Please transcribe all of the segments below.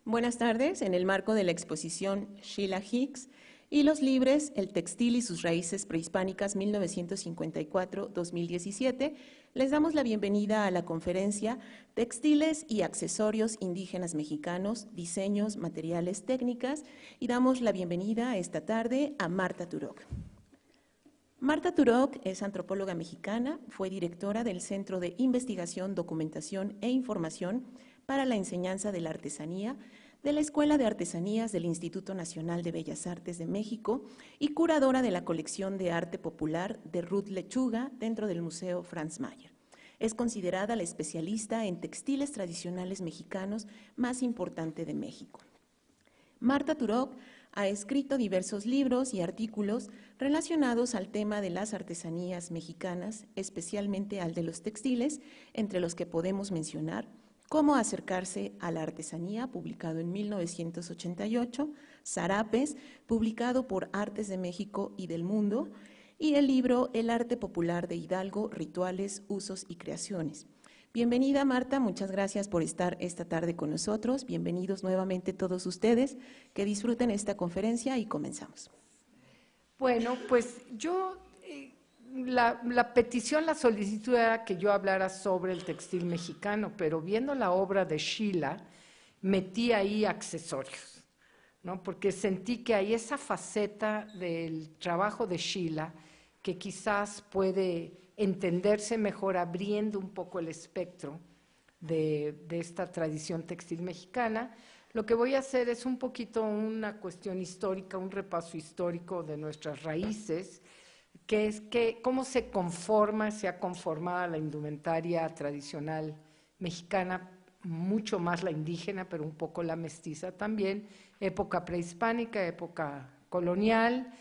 Buenas tardes. En el marco de la exposición Sheila Hicks, Hilos Libres, el textil y sus raíces prehispánicas 1954-2017, les damos la bienvenida a la conferencia Textiles y accesorios indígenas mexicanos, diseños, materiales, técnicas, y damos la bienvenida esta tarde a Marta Turok. Marta Turok es antropóloga mexicana, fue directora del Centro de Investigación, Documentación e Información para la Enseñanza de la Artesanía de la Escuela de Artesanías del Instituto Nacional de Bellas Artes de México y curadora de la colección de arte popular de Ruth Lechuga dentro del Museo Franz Mayer. Es considerada la especialista en textiles tradicionales mexicanos más importante de México. Marta Turok ha escrito diversos libros y artículos relacionados al tema de las artesanías mexicanas, especialmente al de los textiles, entre los que podemos mencionar Cómo acercarse a la artesanía, publicado en 1988, Zarapes, publicado por Artes de México y del Mundo, y el libro El arte popular de Hidalgo, rituales, usos y creaciones. Bienvenida, Marta, muchas gracias por estar esta tarde con nosotros. Bienvenidos nuevamente todos ustedes, que disfruten esta conferencia y comenzamos. Bueno, pues yo, la petición, la solicitud era que yo hablara sobre el textil mexicano, pero viendo la obra de Sheila, metí ahí accesorios, ¿no? Porque sentí que hay esa faceta del trabajo de Sheila que quizás puede entenderse mejor abriendo un poco el espectro de esta tradición textil mexicana. Lo que voy a hacer es un poquito una cuestión histórica, un repaso histórico de nuestras raíces, que es cómo se ha conformado la indumentaria tradicional mexicana, mucho más la indígena, pero un poco la mestiza también, época prehispánica, época colonial,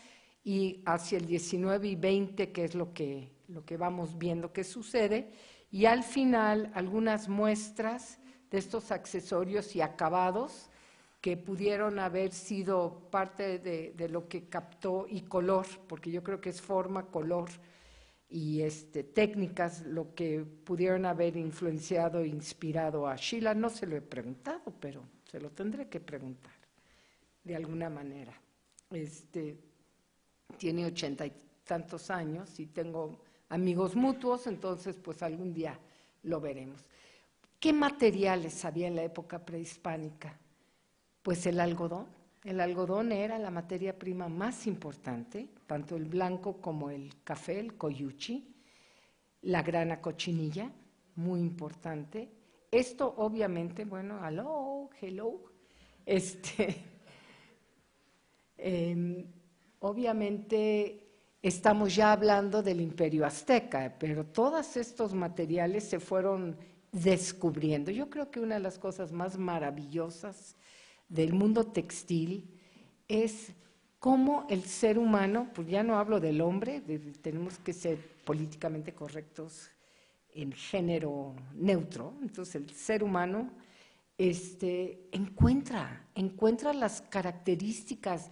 y hacia el 19 y 20, que es lo que vamos viendo que sucede, y al final algunas muestras de estos accesorios y acabados que pudieron haber sido parte de lo que captó, y color, porque yo creo que es forma, color y técnicas lo que pudieron haber influenciado e inspirado a Sheila. No se lo he preguntado, pero se lo tendré que preguntar de alguna manera. Tiene 80 y tantos años y tengo amigos mutuos, entonces pues algún día lo veremos. ¿Qué materiales había en la época prehispánica? Pues el algodón. El algodón era la materia prima más importante, tanto el blanco como el café, el coyuchi, la grana cochinilla, muy importante. Esto obviamente, bueno, hello, obviamente estamos ya hablando del Imperio Azteca, pero todos estos materiales se fueron descubriendo. Yo creo que una de las cosas más maravillosas del mundo textil es cómo el ser humano, pues ya no hablo del hombre, tenemos que ser políticamente correctos en género neutro, entonces el ser humano encuentra las características,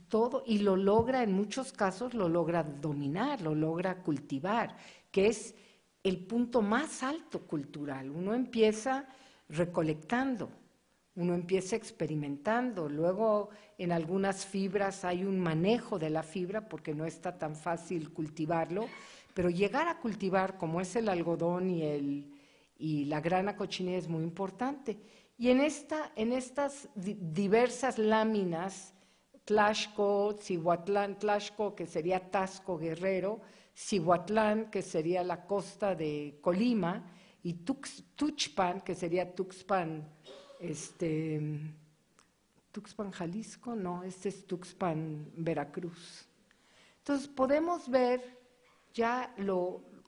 todo, y lo logra, en muchos casos lo logra dominar, lo logra cultivar, que es el punto más alto cultural. Uno empieza recolectando, uno empieza experimentando, luego en algunas fibras hay un manejo de la fibra porque no está tan fácil cultivarlo, pero llegar a cultivar como es el algodón y la grana cochinilla es muy importante. Y en estas diversas láminas, Tlaxco, Cihuatlán, Tlaxco, que sería Taxco Guerrero, Cihuatlán, que sería la costa de Colima, y Tuxpan, que sería Tuxpan, Tuxpan, Jalisco, no, este es Tuxpan, Veracruz. Entonces podemos ver ya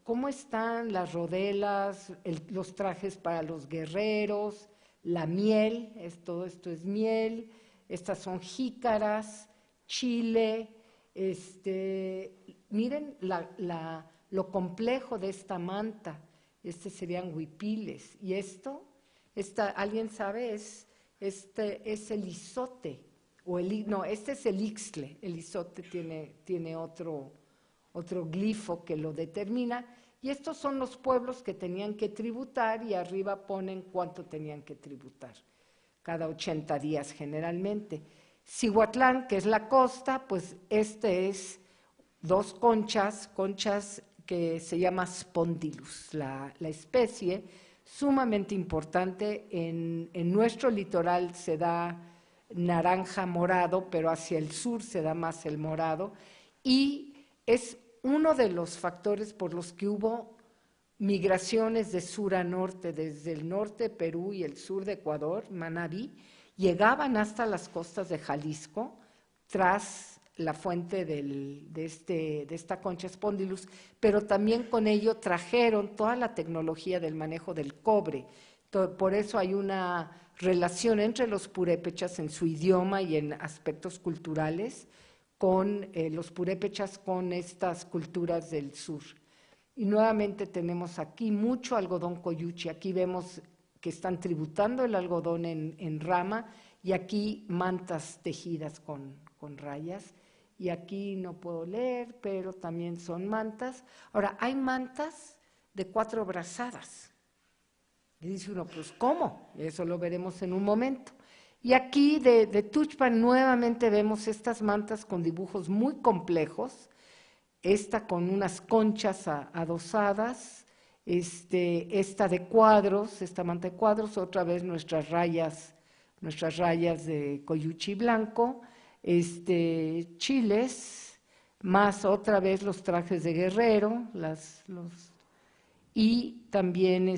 cómo están las rodelas, los trajes para los guerreros, la miel, todo esto es miel, estas son jícaras, chile, miren lo complejo de esta manta, serían huipiles, y ¿alguien sabe? Es el izote, no, este es el ixtle, el izote tiene otro glifo que lo determina, y estos son los pueblos que tenían que tributar, y arriba ponen cuánto tenían que tributar. cada 80 días generalmente. Cihuatlán, que es la costa, pues este es 2 conchas que se llama Spondylus, la especie, sumamente importante. En nuestro litoral se da naranja morado, pero hacia el sur se da más el morado, y es uno de los factores por los que hubo migraciones de sur a norte, desde el norte de Perú y el sur de Ecuador, Manabí, llegaban hasta las costas de Jalisco, tras la fuente de esta concha Spondylus, pero también con ello trajeron toda la tecnología del manejo del cobre. Por eso hay una relación entre los purépechas en su idioma y en aspectos culturales con los purépechas con estas culturas del sur. Y nuevamente tenemos aquí mucho algodón coyuchi. Aquí vemos que están tributando el algodón en rama, y aquí mantas tejidas con rayas. Y aquí no puedo leer, pero también son mantas. Ahora, hay mantas de 4 brazadas. Y dice uno, pues ¿cómo? Eso lo veremos en un momento. Y aquí de Tuxpan nuevamente vemos estas mantas con dibujos muy complejos, esta con unas conchas adosadas, esta de cuadros, esta manta de cuadros, otra vez nuestras rayas de coyuchi blanco, chiles, más otra vez los trajes de guerrero, y también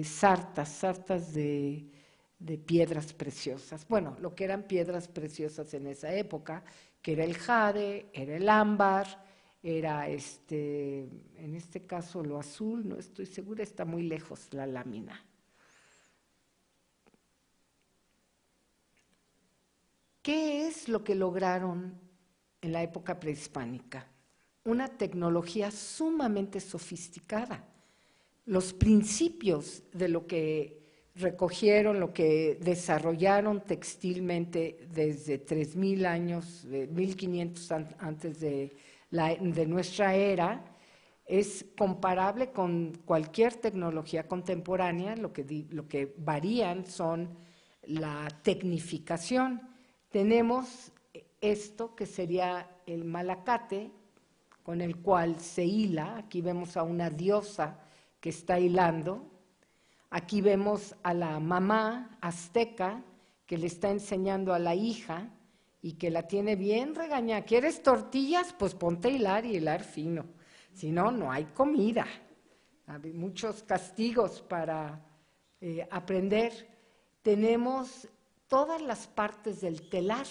sartas de piedras preciosas. Bueno, lo que eran piedras preciosas en esa época, que era el jade, era el ámbar, era en este caso lo azul, no estoy segura, está muy lejos la lámina. ¿Qué es lo que lograron en la época prehispánica? Una tecnología sumamente sofisticada. Los principios de lo que recogieron, lo que desarrollaron textilmente desde 3000 años, 1500 antes de nuestra era, es comparable con cualquier tecnología contemporánea. Lo que varían son la tecnificación. Tenemos esto que sería el malacate, con el cual se hila. Aquí vemos a una diosa que está hilando. Aquí vemos a la mamá azteca que le está enseñando a la hija y que la tiene bien regañada. ¿Quieres tortillas? Pues ponte a hilar y hilar fino. Si no, no hay comida. Hay muchos castigos para aprender. Tenemos todas las partes del telar.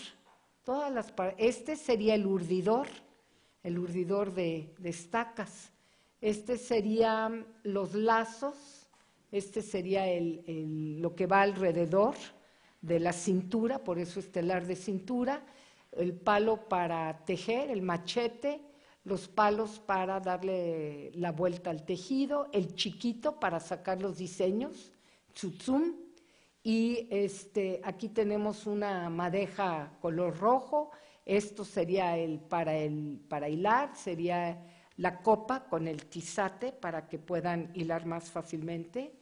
Este sería el urdidor de estacas. Serían los lazos. Sería lo que va alrededor de la cintura, por eso es telar de cintura, el palo para tejer, el machete, los palos para darle la vuelta al tejido, el chiquito para sacar los diseños, tzutzum, y aquí tenemos una madeja color rojo. Esto sería para hilar, sería la copa con el tizate para que puedan hilar más fácilmente.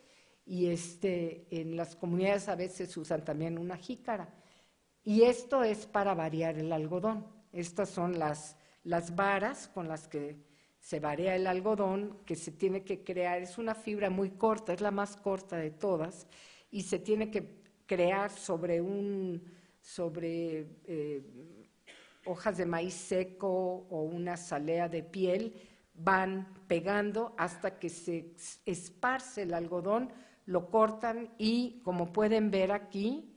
Y en las comunidades a veces usan también una jícara. Y esto es para variar el algodón. Estas son las varas con las que se varía el algodón, que se tiene que crear. Es una fibra muy corta, es la más corta de todas, y se tiene que crear sobre hojas de maíz seco o una salea de piel. Van pegando hasta que se esparce el algodón, lo cortan y, como pueden ver aquí,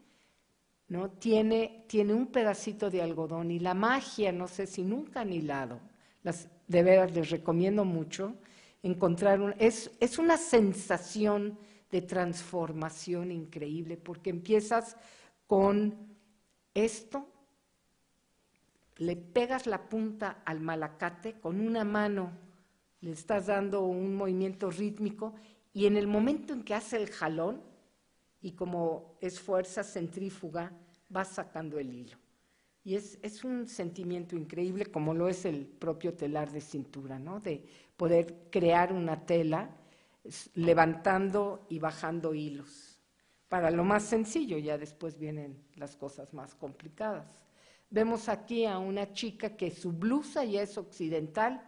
¿no? Tiene un pedacito de algodón. Y la magia, no sé si nunca han hilado, de veras les recomiendo mucho encontrar es una sensación de transformación increíble, porque empiezas con esto, le pegas la punta al malacate, con una mano le estás dando un movimiento rítmico, y en el momento en que hace el jalón, y como es fuerza centrífuga, vas sacando el hilo. Y es un sentimiento increíble, como lo es el propio telar de cintura, ¿no? De poder crear una tela levantando y bajando hilos. para lo más sencillo, ya después vienen las cosas más complicadas. Vemos aquí a una chica que su blusa ya es occidental,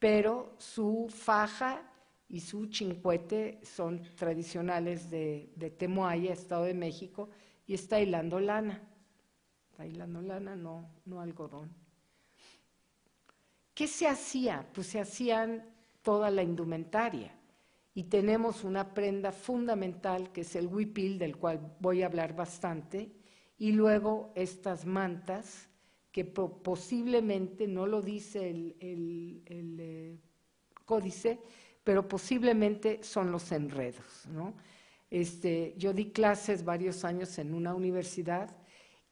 pero su faja y su chincuete son tradicionales de Temoaya, Estado de México, y está hilando lana. Está hilando lana, no algodón. ¿Qué se hacía? Pues se hacían toda la indumentaria. Y tenemos una prenda fundamental que es el huipil, del cual voy a hablar bastante, y luego estas mantas que posiblemente, no lo dice el códice, pero posiblemente son los enredos, ¿no? Yo di clases varios años en una universidad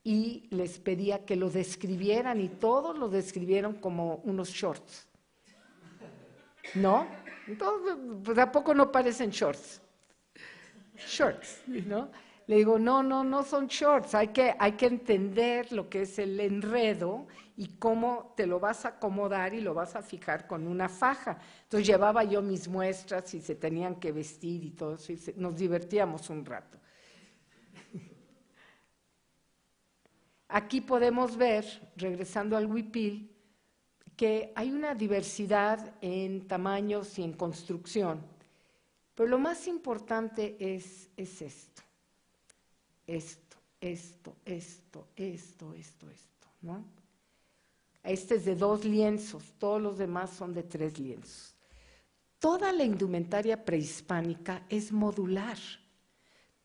y les pedía que lo describieran y todos lo describieron como unos shorts, ¿no? Entonces, pues ¿a poco no parecen shorts? Shorts, ¿no? Le digo, no son shorts, hay que entender lo que es el enredo y cómo te lo vas a acomodar y lo vas a fijar con una faja. Entonces llevaba yo mis muestras y se tenían que vestir y todo eso, y nos divertíamos un rato. Aquí podemos ver, regresando al huipil, que hay una diversidad en tamaños y en construcción, pero lo más importante es esto, ¿no? Este es de 2 lienzos, todos los demás son de 3 lienzos. Toda la indumentaria prehispánica es modular.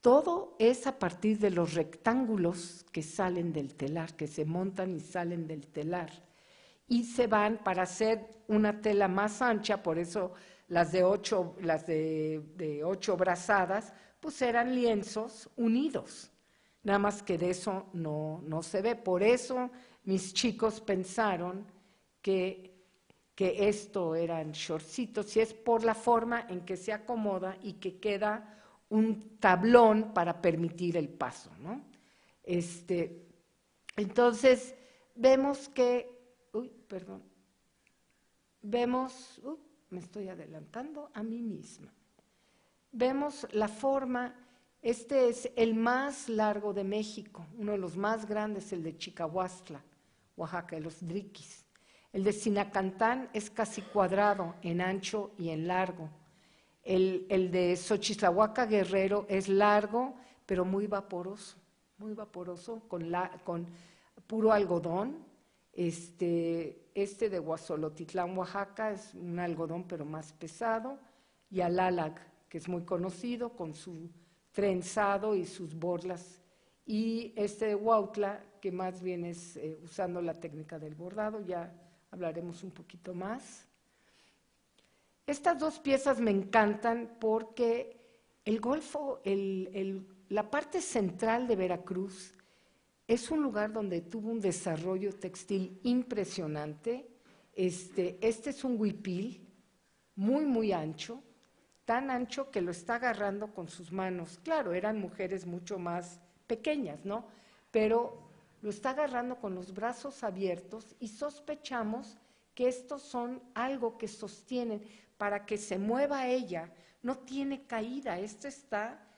Todo es a partir de los rectángulos que salen del telar, que se montan y salen del telar. Y se van para hacer una tela más ancha, por eso las de 8 brazadas, pues eran lienzos unidos. Nada más que de eso no se ve. Por eso mis chicos pensaron que esto eran shortcitos, y es por la forma en que se acomoda y que queda un tablón para permitir el paso, ¿no? Entonces, vemos que, me estoy adelantando a mí misma. Vemos la forma, este es el más largo de México, uno de los más grandes, el de Chicahuastla, Oaxaca, de los Driquis. El de Sinacantán es casi cuadrado en ancho y en largo. El de Xochislahuaca Guerrero es largo, pero muy vaporoso, con puro algodón. Este de Huazolotitlán, Oaxaca, es un algodón, pero más pesado. Y Alálac, que es muy conocido, con su trenzado y sus borlas. Y este de Huautla, que más bien es usando la técnica del bordado, ya hablaremos un poquito más. Estas 2 piezas me encantan porque el Golfo, la parte central de Veracruz, es un lugar donde tuvo un desarrollo textil impresionante. Este es un huipil muy ancho, tan ancho que lo está agarrando con sus manos. Claro, eran mujeres mucho más pequeñas, ¿no? Pero lo está agarrando con los brazos abiertos y sospechamos que estos son algo que sostienen para que se mueva ella. No tiene caída, este está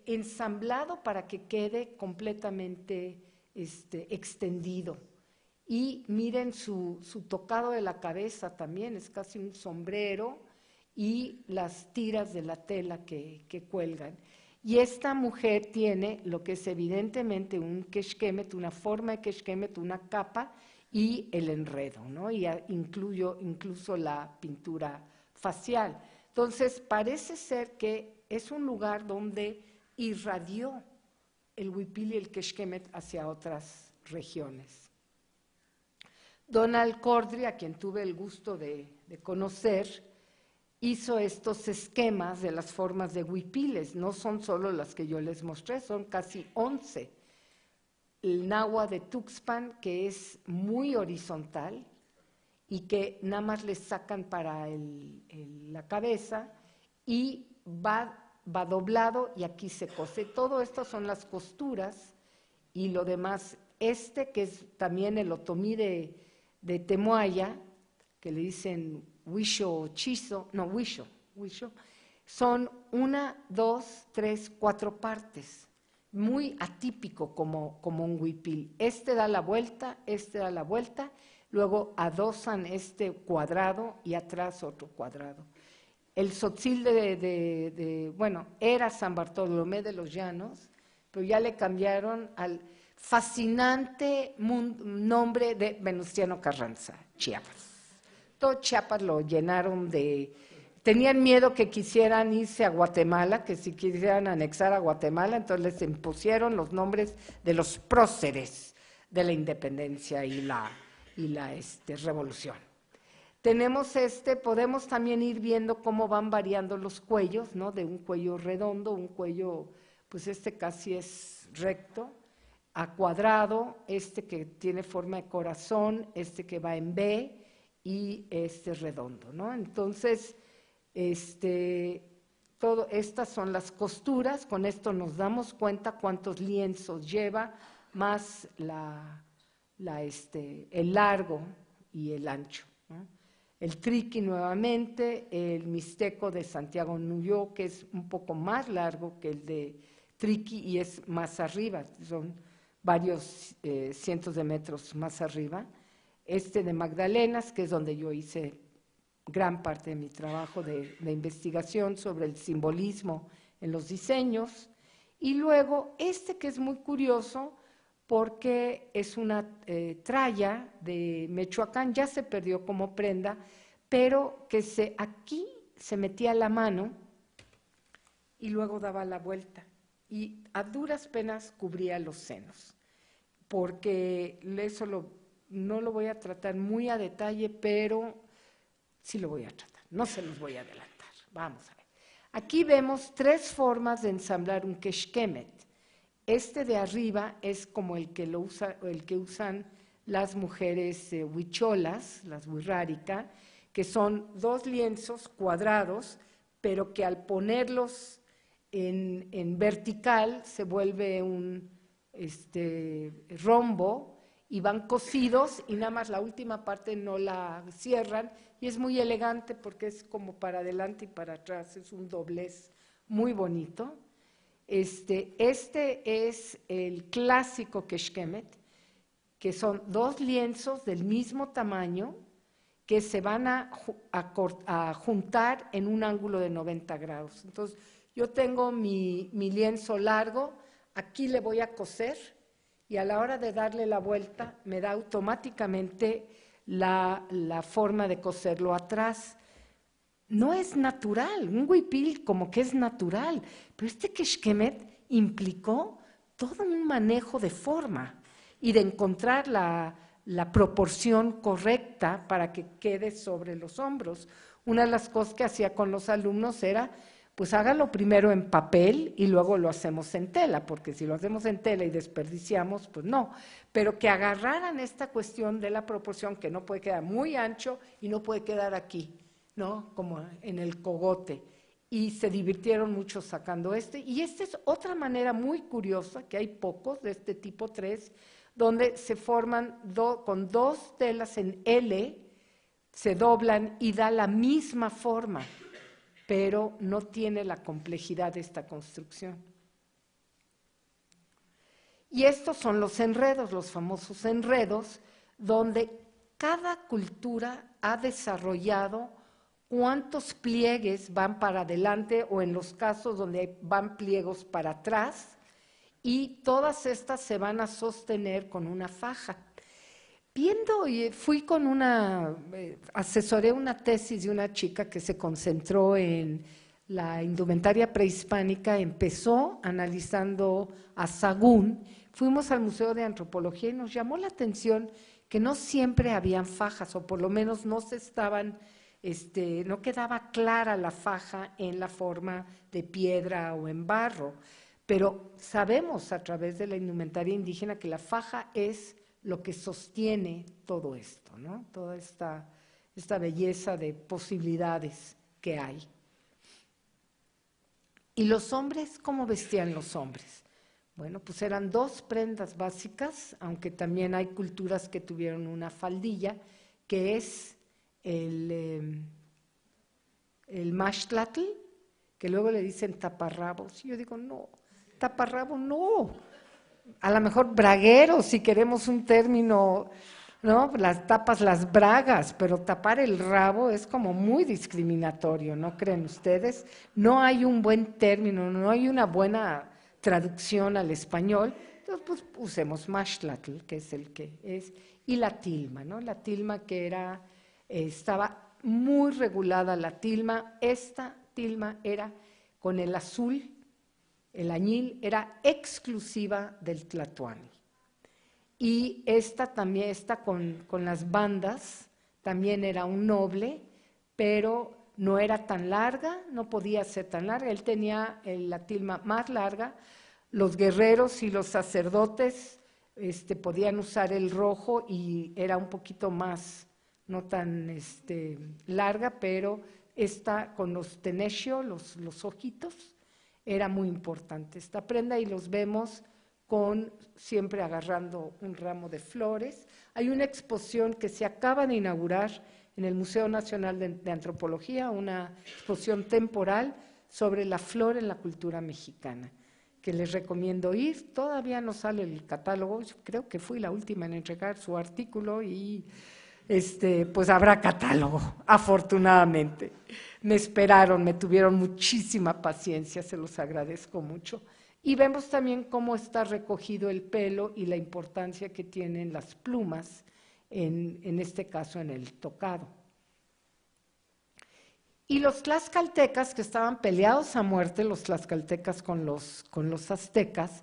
ensamblado para que quede completamente extendido. Y miren su tocado de la cabeza también, es casi un sombrero, y las tiras de la tela que cuelgan. Y esta mujer tiene lo que es evidentemente un quexquemet, una forma de quexquemet, una capa y el enredo, ¿no? Y incluso la pintura facial. Entonces, parece ser que es un lugar donde irradió el huipil y el quexquemet hacia otras regiones. Donald Cordry, a quien tuve el gusto de conocer, hizo estos esquemas de las formas de huipiles. No son solo las que yo les mostré, son casi 11. El nahua de Tuxpan, que es muy horizontal y que nada más le sacan para la cabeza, y va doblado y aquí se cose. Todo esto son las costuras, y lo demás, que es también el otomí de Temoaya, que le dicen huisho o chizo, no, huisho, son 1, 2, 3, 4 partes, muy atípico como un huipil. Este da la vuelta, luego adosan este cuadrado y atrás otro cuadrado. El tzotzil bueno, era San Bartolomé de los Llanos, pero ya le cambiaron al fascinante nombre de Venustiano Carranza, Chiapas. Todo Chiapas lo llenaron de... Tenían miedo que quisieran irse a Guatemala, que si quisieran anexar a Guatemala, entonces les impusieron los nombres de los próceres de la independencia y la revolución. Tenemos podemos también ir viendo cómo van variando los cuellos, ¿no? De un cuello redondo, un cuello, pues casi es recto, a cuadrado, que tiene forma de corazón, que va en B y redondo, ¿no? Entonces, estas son las costuras, con esto nos damos cuenta cuántos lienzos lleva, más el largo y el ancho, ¿no? El triqui nuevamente, el mixteco de Santiago Nuyo, que es un poco más largo que el de triqui y es más arriba, son varios cientos de metros más arriba. De Magdalenas, que es donde yo hice gran parte de mi trabajo de investigación sobre el simbolismo en los diseños. Y luego que es muy curioso porque es una tralla de Michoacán, ya se perdió como prenda, pero que aquí se metía la mano y luego daba la vuelta y a duras penas cubría los senos, porque eso no lo voy a tratar muy a detalle, pero sí lo voy a tratar, no se los voy a adelantar. Vamos a ver. Aquí vemos 3 formas de ensamblar un quexquemet. De arriba es como el que usan las mujeres huicholas, las huirrárica, que son 2 lienzos cuadrados, pero que al ponerlos en vertical se vuelve un rombo y van cosidos y nada más la última parte no la cierran y es muy elegante porque es como para adelante y para atrás, es un doblez muy bonito. Este es el clásico quexquemet, que son 2 lienzos del mismo tamaño que se van a juntar en un ángulo de 90 grados. Entonces, yo tengo mi lienzo largo, aquí le voy a coser y a la hora de darle la vuelta me da automáticamente la forma de coserlo atrás. No es natural, un huipil como que es natural, pero quexquemet implicó todo un manejo de forma y de encontrar la proporción correcta para que quede sobre los hombros. Una de las cosas que hacía con los alumnos era, pues hágalo primero en papel y luego lo hacemos en tela, porque si lo hacemos en tela y desperdiciamos, pues no, pero que agarraran esta cuestión de la proporción, que no puede quedar muy ancho y no puede quedar aquí, ¿no? Como en el cogote, y se divirtieron mucho sacando y es otra manera muy curiosa, que hay pocos de este tipo 3, donde se forman con 2 telas en L, se doblan y da la misma forma, pero no tiene la complejidad de esta construcción. Y estos son los enredos, los famosos enredos, donde cada cultura ha desarrollado cuántos pliegues van para adelante o en los casos donde van pliegos para atrás, y todas estas se van a sostener con una faja. Asesoré una tesis de una chica que se concentró en la indumentaria prehispánica, empezó analizando a Sahagún, fuimos al Museo de Antropología y nos llamó la atención que no siempre habían fajas, o por lo menos no quedaba clara la faja en la forma de piedra o en barro, pero sabemos a través de la indumentaria indígena que la faja es lo que sostiene todo esto, ¿no? Toda esta belleza de posibilidades que hay. ¿Y los hombres? ¿Cómo vestían los hombres? Bueno, pues eran 2 prendas básicas, aunque también hay culturas que tuvieron una faldilla, que es el maxtlatl, que luego le dicen taparrabos. Y yo digo, no, taparrabo no. A lo mejor braguero, si queremos un término, ¿no? Las tapas las bragas, pero tapar el rabo es como muy discriminatorio, ¿no creen ustedes? No hay un buen término, no hay una buena traducción al español, entonces pues usemos mashtlatl, que es el que es, y la tilma, ¿no? La tilma que era, estaba muy regulada la tilma, esta tilma era con el azul, el añil era exclusiva del tlatoani. Y esta también, esta con las bandas, también era un noble, pero no era tan larga, no podía ser tan larga, él tenía la tilma más larga, los guerreros y los sacerdotes podían usar el rojo y era un poquito más, no tan larga, pero esta con los tenesio, los ojitos, era muy importante esta prenda y los vemos con siempre agarrando un ramo de flores. Hay una exposición que se acaba de inaugurar en el Museo Nacional de Antropología, una exposición temporal sobre la flor en la cultura mexicana, que les recomiendo ir. Todavía no sale el catálogo, yo creo que fui la última en entregar su artículo y pues habrá catálogo, afortunadamente. Me esperaron, me tuvieron muchísima paciencia, se los agradezco mucho. Y vemos también cómo está recogido el pelo y la importancia que tienen las plumas, en este caso en el tocado. Y los tlaxcaltecas, que estaban peleados a muerte, los tlaxcaltecas con los aztecas,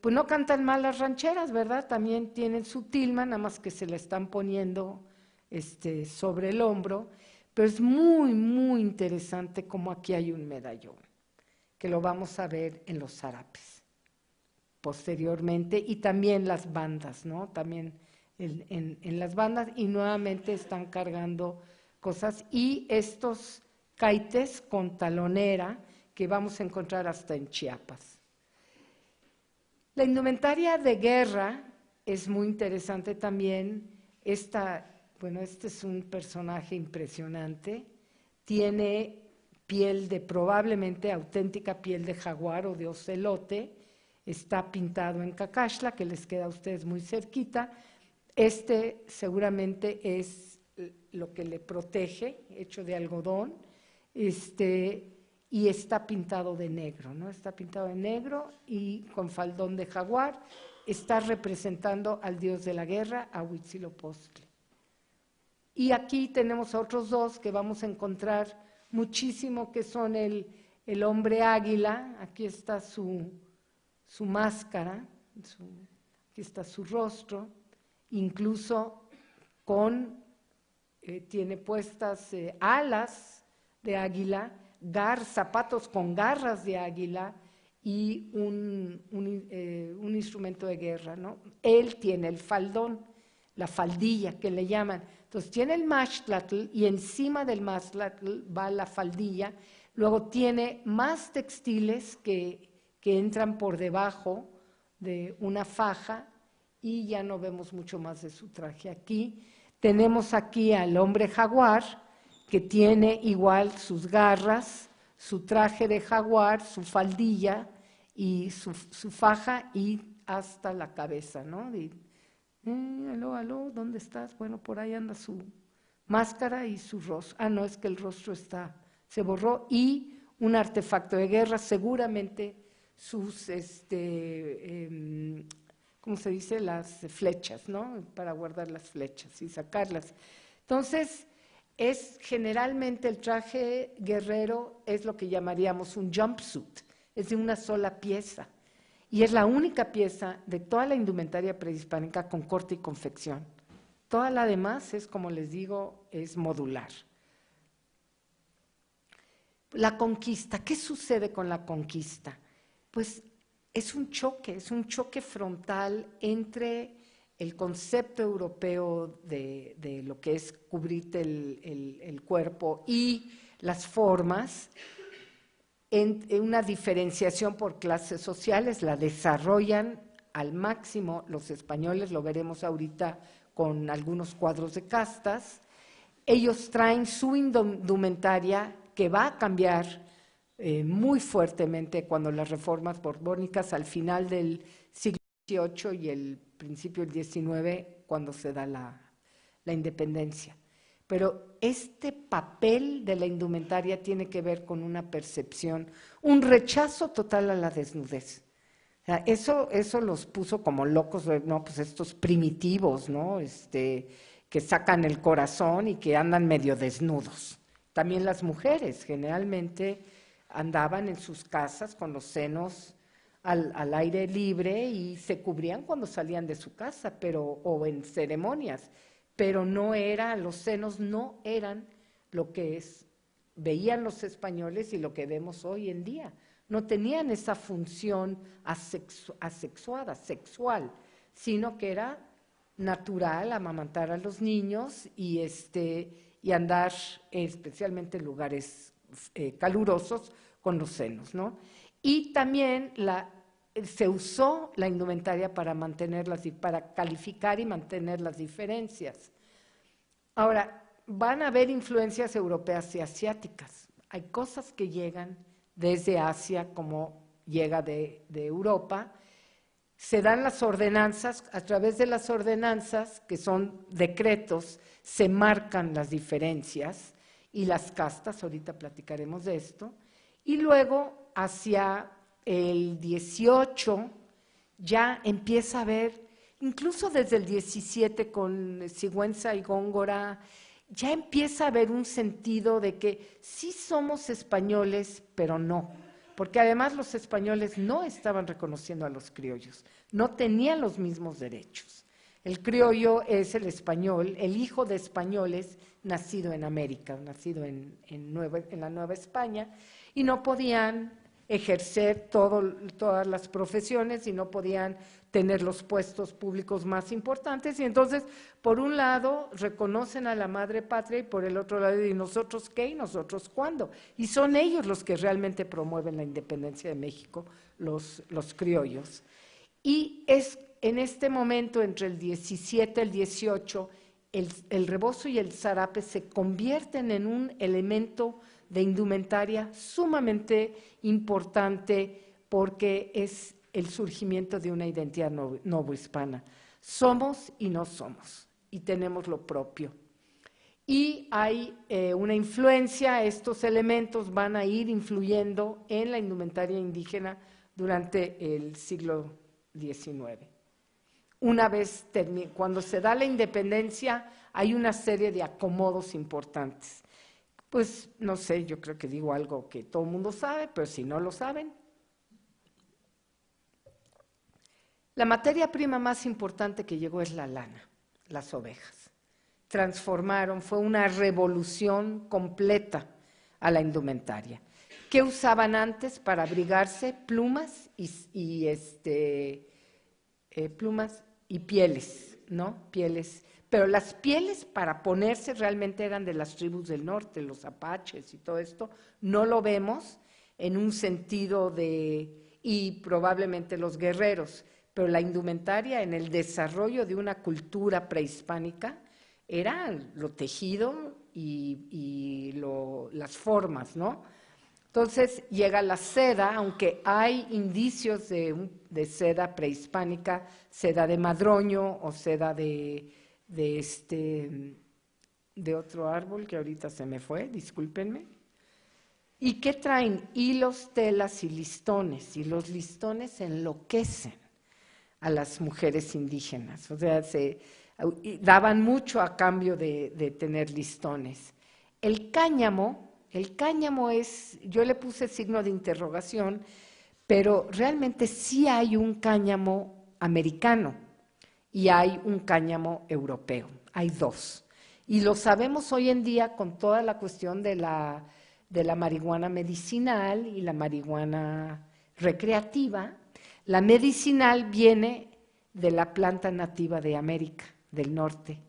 pues no cantan mal las rancheras, ¿verdad? También tienen su tilma, nada más que se la están poniendo sobre el hombro, pero es muy, muy interesante cómo aquí hay un medallón, que lo vamos a ver en los zarapes posteriormente, y también las bandas, ¿no? También en las bandas, y nuevamente están cargando cosas, y estos caites con talonera que vamos a encontrar hasta en Chiapas. La indumentaria de guerra es muy interesante también. Bueno, este es un personaje impresionante, tiene piel de probablemente auténtica piel de jaguar o de ocelote, está pintado en cacaxtla, que les queda a ustedes muy cerquita. Seguramente es lo que le protege, hecho de algodón, y está pintado de negro, ¿no? Está pintado de negro y con faldón de jaguar, está representando al dios de la guerra, a Huitzilopochtli. Y aquí tenemos a otros dos que vamos a encontrar muchísimo, que son el hombre águila. Aquí está su máscara, aquí está su rostro, incluso tiene puestas alas de águila, zapatos con garras de águila y un instrumento de guerra, ¿no? Él tiene el faldón, la faldilla que le llaman. Entonces tiene el mashtlatl y encima del mashtlatl va la faldilla, luego tiene más textiles que entran por debajo de una faja y ya no vemos mucho más de su traje. Aquí tenemos aquí al hombre jaguar, que tiene igual sus garras, su traje de jaguar, su faldilla y su faja y hasta la cabeza, ¿no? Aló, aló, ¿dónde estás? Bueno, por ahí anda su máscara y su rostro. Ah, no, es que el rostro se borró, y un artefacto de guerra, seguramente sus, ¿cómo se dice? Las flechas, ¿no? Para guardar las flechas y sacarlas. Entonces, generalmente el traje guerrero es lo que llamaríamos un jumpsuit, es de una sola pieza. Y es la única pieza de toda la indumentaria prehispánica con corte y confección. Toda la demás es, como les digo, es modular. La conquista, ¿qué sucede con la conquista? Pues es un choque frontal entre el concepto europeo de lo que es cubrirte el cuerpo y las formas, en una diferenciación por clases sociales, la desarrollan al máximo los españoles, lo veremos ahorita con algunos cuadros de castas. Ellos traen su indumentaria que va a cambiar muy fuertemente cuando las reformas borbónicas al final del siglo XVIII y el principio del XIX, cuando se da la independencia. Pero este papel de la indumentaria tiene que ver con una percepción, un rechazo total a la desnudez. O sea, eso los puso como locos, no, pues estos primitivos, ¿no? Que sacan el corazón y que andan medio desnudos. También las mujeres generalmente andaban en sus casas con los senos al aire libre y se cubrían cuando salían de su casa, o en ceremonias, pero los senos no eran lo que veían los españoles y lo que vemos hoy en día. No tenían esa función asexuada, sexual, sino que era natural amamantar a los niños y andar especialmente en lugares calurosos con los senos, ¿no? Y también se usó la indumentaria para calificar y mantener las diferencias. Ahora, van a haber influencias europeas y asiáticas. Hay cosas que llegan desde Asia, como llega de Europa. Se dan las ordenanzas, a través de las ordenanzas, que son decretos, se marcan las diferencias y las castas, ahorita platicaremos de esto, y luego hacia el 18 ya empieza a haber, incluso desde el 17 con Sigüenza y Góngora, ya empieza a haber un sentido de que sí somos españoles, pero no, porque además los españoles no estaban reconociendo a los criollos, no tenían los mismos derechos. El criollo es el español, el hijo de españoles nacido en América, nacido en la Nueva España, y no podían ejercer todas las profesiones y no podían tener los puestos públicos más importantes. Y entonces, por un lado, reconocen a la madre patria y por el otro lado, ¿y nosotros qué? ¿Y nosotros cuándo? Y son ellos los que realmente promueven la independencia de México, los criollos. Y es en este momento, entre el 17 y el 18, el rebozo y el zarape se convierten en un elemento de indumentaria sumamente importante porque es el surgimiento de una identidad novohispana. Somos y no somos, y tenemos lo propio. Y hay una influencia, estos elementos van a ir influyendo en la indumentaria indígena durante el siglo XIX. Una vez cuando se da la independencia, hay una serie de acomodos importantes. Pues no sé, yo creo que digo algo que todo el mundo sabe, pero si no lo saben. La materia prima más importante que llegó es la lana, las ovejas. Transformaron, fue una revolución completa a la indumentaria. ¿Qué usaban antes para abrigarse? Plumas plumas y pieles, ¿no? Pieles. Pero las pieles para ponerse realmente eran de las tribus del norte, los apaches y todo esto. No lo vemos en un sentido y probablemente los guerreros, pero la indumentaria en el desarrollo de una cultura prehispánica era lo tejido y las formas, ¿no? Entonces llega la seda, aunque hay indicios de seda prehispánica, seda de madroño o seda de otro árbol que ahorita se me fue, discúlpenme. ¿Y qué traen? Hilos, telas y listones, y los listones enloquecen a las mujeres indígenas, o sea, daban mucho a cambio de tener listones. El cáñamo yo le puse signo de interrogación, pero realmente sí hay un cáñamo americano y hay un cáñamo europeo, hay dos. Y lo sabemos hoy en día con toda la cuestión de la marihuana medicinal y la marihuana recreativa. La medicinal viene de la planta nativa de América del Norte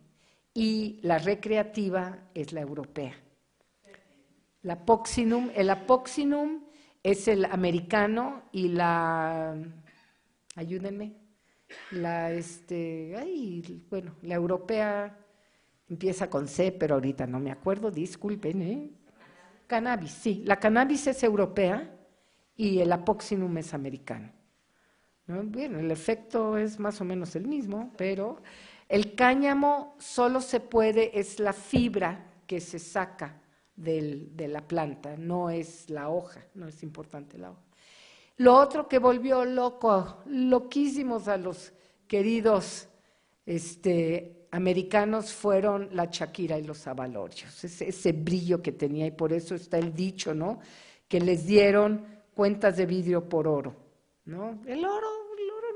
y la recreativa es la europea. El apoxinum es el americano y ayúdenme, la europea empieza con C, pero ahorita no me acuerdo, disculpen, Cannabis, sí. La cannabis es europea y el apoxinum es americano, ¿no? Bien, el efecto es más o menos el mismo, pero el cáñamo solo se puede, es la fibra que se saca de la planta, no es la hoja, no es importante la hoja. Lo otro que volvió loquísimos a los queridos americanos fueron la Shakira y los abalorios, ese brillo que tenía, y por eso está el dicho, ¿no? Que les dieron cuentas de vidrio por oro, ¿no? El oro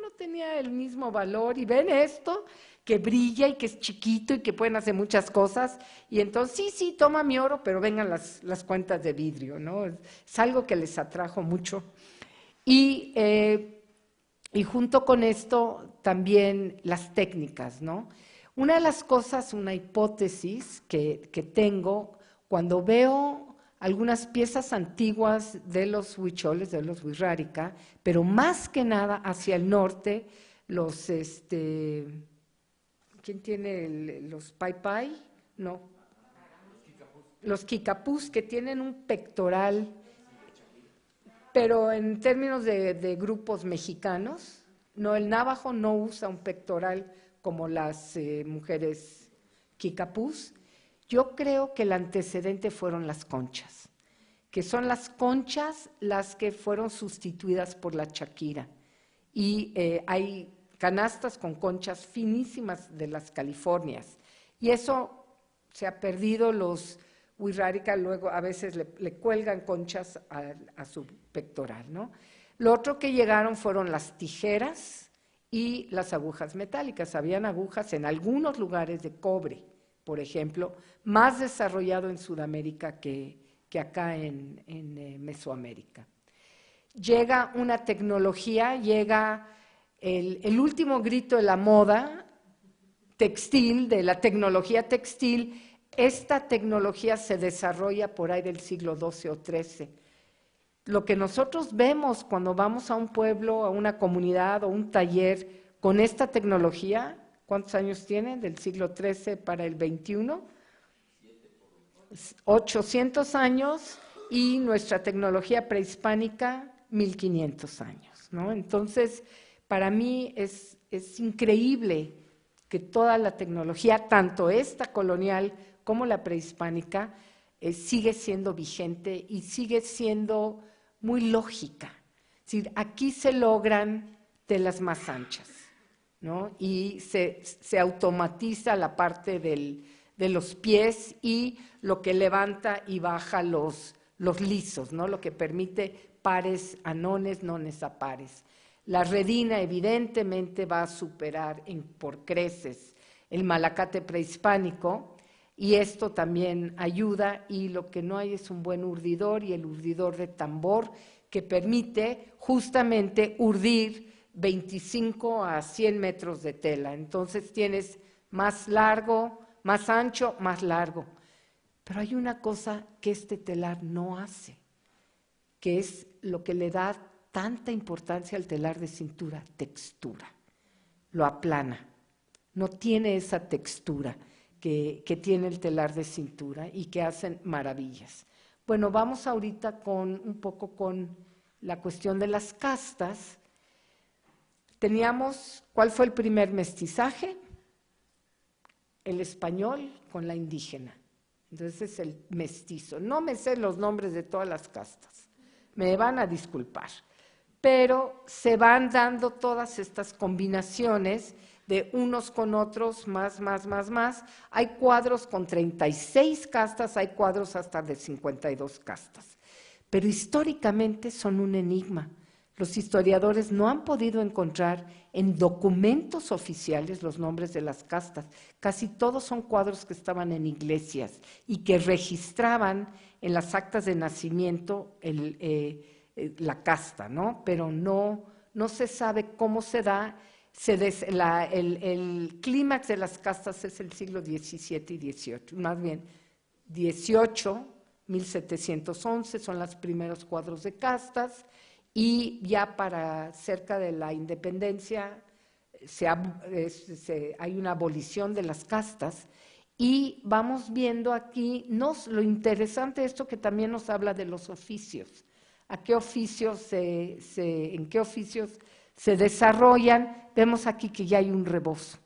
no tenía el mismo valor, y ven esto, que brilla y que es chiquito y que pueden hacer muchas cosas, y entonces sí, toma mi oro, pero vengan las cuentas de vidrio, ¿no? Es algo que les atrajo mucho. Y junto con esto también las técnicas, ¿no? Una de las cosas, una hipótesis que tengo cuando veo algunas piezas antiguas de los huicholes, de los wixárika, pero más que nada hacia el norte, los, ¿quién tiene los paipai? No. Los kikapús, que tienen un pectoral, pero en términos de grupos mexicanos, no, el navajo no usa un pectoral como las mujeres kikapús. Yo creo que el antecedente fueron las conchas, que son las conchas las que fueron sustituidas por la Shakira. Y hay canastas con conchas finísimas de las Californias. Y eso se ha perdido, los wixárika luego a veces le cuelgan conchas a su pectoral, ¿no? Lo otro que llegaron fueron las tijeras y las agujas metálicas. Habían agujas en algunos lugares de cobre, por ejemplo, más desarrollado en Sudamérica que acá en Mesoamérica. Llega una tecnología, llega el último grito de la moda textil, de la tecnología textil. Esta tecnología se desarrolla por ahí del siglo XII o XIII. Lo que nosotros vemos cuando vamos a un pueblo, a una comunidad o un taller con esta tecnología, ¿cuántos años tiene? Del siglo XIII para el XXI. 800 años, y nuestra tecnología prehispánica 1500 años, ¿no? Entonces, para mí es increíble que toda la tecnología, tanto esta colonial como la prehispánica, sigue siendo vigente y sigue siendo muy lógica. Es decir, aquí se logran telas más anchas, ¿no? Y se automatiza la parte de los pies y lo que levanta y baja los lisos, ¿no? Lo que permite pares a nones, nones a pares. La redina evidentemente va a superar por creces el malacate prehispánico, y esto también ayuda, y lo que no hay es un buen urdidor, y el urdidor de tambor que permite justamente urdir 25 a 100 metros de tela. Entonces tienes más largo, más ancho, más largo. Pero hay una cosa que este telar no hace, que es lo que le da tanta importancia al telar de cintura: textura. Lo aplana, no tiene esa textura que tiene el telar de cintura y que hacen maravillas. Bueno, vamos ahorita un poco con la cuestión de las castas. Teníamos, ¿cuál fue el primer mestizaje? El español con la indígena. Entonces es el mestizo. No me sé los nombres de todas las castas, me van a disculpar, pero se van dando todas estas combinaciones de unos con otros, más. Hay cuadros con 36 castas, hay cuadros hasta de 52 castas, pero históricamente son un enigma. Los historiadores no han podido encontrar en documentos oficiales los nombres de las castas. Casi todos son cuadros que estaban en iglesias y que registraban en las actas de nacimiento la casta, ¿no? Pero no se sabe cómo se da. El clímax de las castas es el siglo XVII y XVIII, más bien 18, 1711 son los primeros cuadros de castas, y ya para cerca de la independencia hay una abolición de las castas, Y vamos viendo aquí, lo interesante de esto que también nos habla de los oficios, en qué oficios se desarrollan. Vemos aquí que ya hay un rebozo,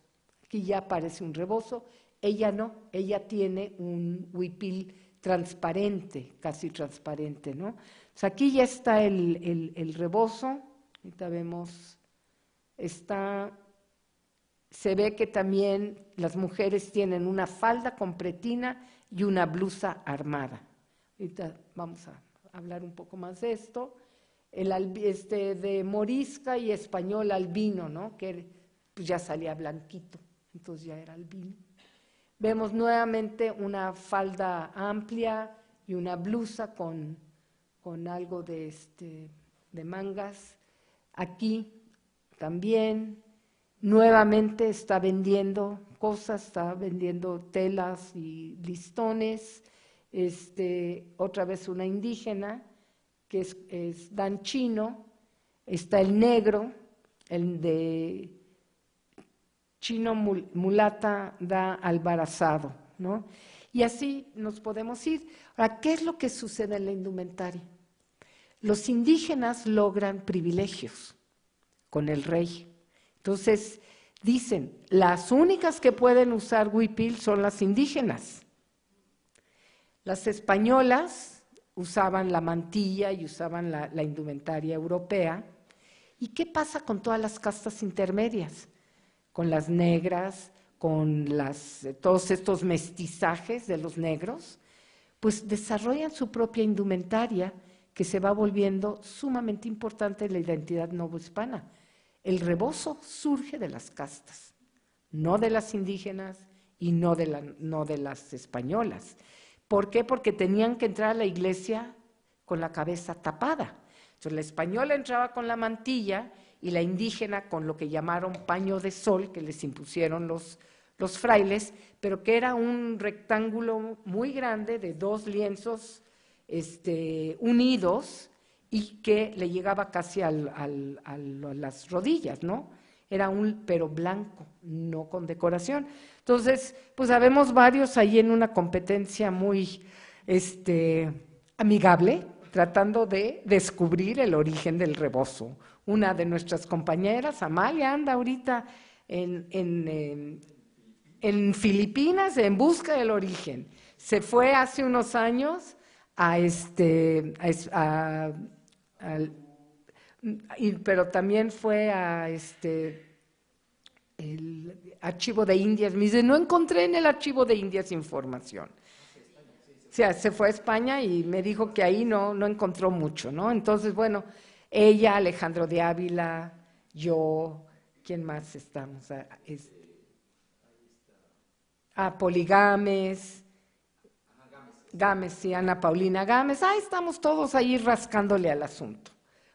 aquí ya aparece un rebozo, ella no, ella tiene un huipil transparente, casi transparente, ¿no? O sea, aquí ya está el rebozo, ahorita vemos, se ve que también las mujeres tienen una falda con pretina y una blusa armada. Ahorita vamos a hablar un poco más de esto. De morisca y español albino, ¿no? Que pues ya salía blanquito, entonces ya era albino. Vemos nuevamente una falda amplia y una blusa con algo de mangas. Aquí también nuevamente está vendiendo cosas, está vendiendo telas y listones. Otra vez una indígena, que es Dan Chino. Está el negro, el de Chino mulata da Albarazado, ¿no? Y así nos podemos ir. Ahora, ¿qué es lo que sucede en la indumentaria? Los indígenas logran privilegios con el rey. Entonces, dicen, las únicas que pueden usar huipil son las indígenas. Las españolas usaban la mantilla y usaban la indumentaria europea. ¿Y qué pasa con todas las castas intermedias? Con las negras, con todos estos mestizajes de los negros, pues desarrollan su propia indumentaria que se va volviendo sumamente importante en la identidad novohispana. El rebozo surge de las castas, no de las indígenas y no de las españolas. ¿Por qué? Porque tenían que entrar a la iglesia con la cabeza tapada. Entonces la española entraba con la mantilla y la indígena con lo que llamaron paño de sol, que les impusieron los frailes, pero que era un rectángulo muy grande de 2 lienzos unidos y que le llegaba casi a las rodillas, ¿no? Era pero blanco, no con decoración. Entonces, pues habemos varios ahí en una competencia muy amigable, tratando de descubrir el origen del rebozo. Una de nuestras compañeras, Amalia, anda ahorita en Filipinas en busca del origen. Se fue hace unos años pero también fue el archivo de Indias. Me dice, no encontré en el archivo de Indias información. O sea, se fue a España y me dijo que ahí no encontró mucho, ¿no? Entonces, bueno, ella, Alejandro de Ávila, yo, ¿quién más estamos? Poligames, Gámez, sí, Ana Paulina Gámez. Estamos todos ahí rascándole al asunto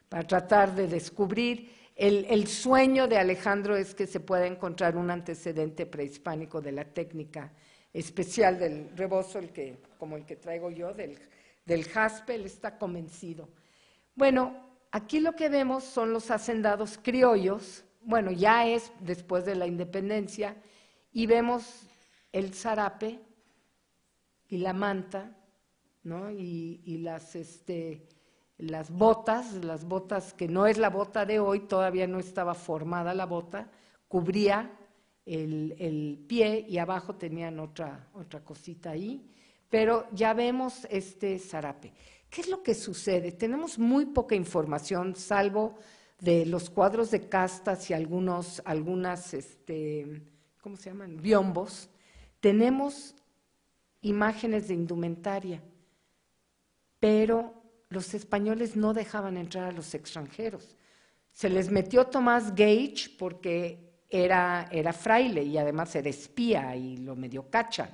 para tratar de descubrir. El sueño de Alejandro es que se pueda encontrar un antecedente prehispánico de la técnica especial del rebozo, como el que traigo yo, del jaspe. Él está convencido. Bueno, aquí lo que vemos son los hacendados criollos. Bueno, ya es después de la independencia, y vemos el zarape y la manta, ¿no? Y las botas que no es la bota de hoy, todavía no estaba formada la bota, cubría el pie y abajo tenían otra cosita ahí, pero ya vemos este zarape. ¿Qué es lo que sucede? Tenemos muy poca información, salvo de los cuadros de castas y algunas, ¿cómo se llaman? Biombos. Tenemos imágenes de indumentaria, pero los españoles no dejaban entrar a los extranjeros. Se les metió Tomás Gage porque era fraile y además era espía y lo medio cachan.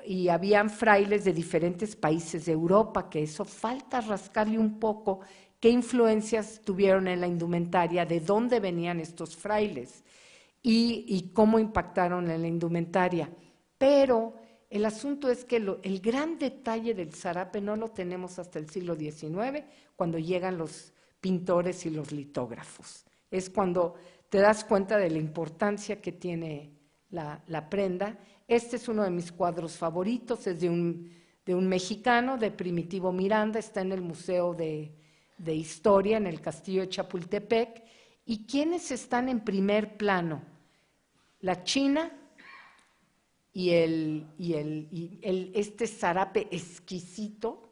Y habían frailes de diferentes países de Europa, que eso falta rascarle un poco qué influencias tuvieron en la indumentaria, de dónde venían estos frailes y cómo impactaron en la indumentaria. Pero el asunto es que el gran detalle del zarape no lo tenemos hasta el siglo XIX, cuando llegan los pintores y los litógrafos. Es cuando te das cuenta de la importancia que tiene la prenda Este es uno de mis cuadros favoritos, es de un mexicano, de Primitivo Miranda, está en el Museo de Historia, en el Castillo de Chapultepec. ¿Y quiénes están en primer plano? La China y este zarape exquisito,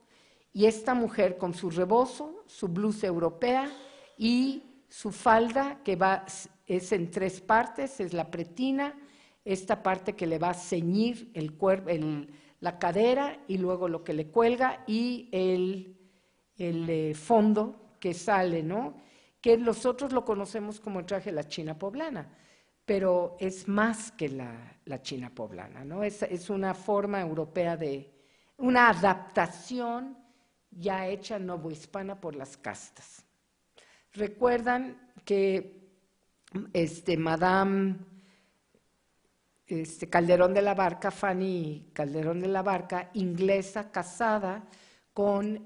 y esta mujer con su rebozo, su blusa europea y su falda que es en 3 partes, es la pretina, esta parte que le va a ceñir el cuerpo, la cadera, y luego lo que le cuelga, y el fondo que sale, ¿no? Que nosotros lo conocemos como el traje de la China poblana, pero es más que la China poblana, ¿no? Es una forma europea una adaptación ya hecha novohispana por las castas. Recuerdan que Madame Calderón de la Barca, Fanny Calderón de la Barca, inglesa, casada con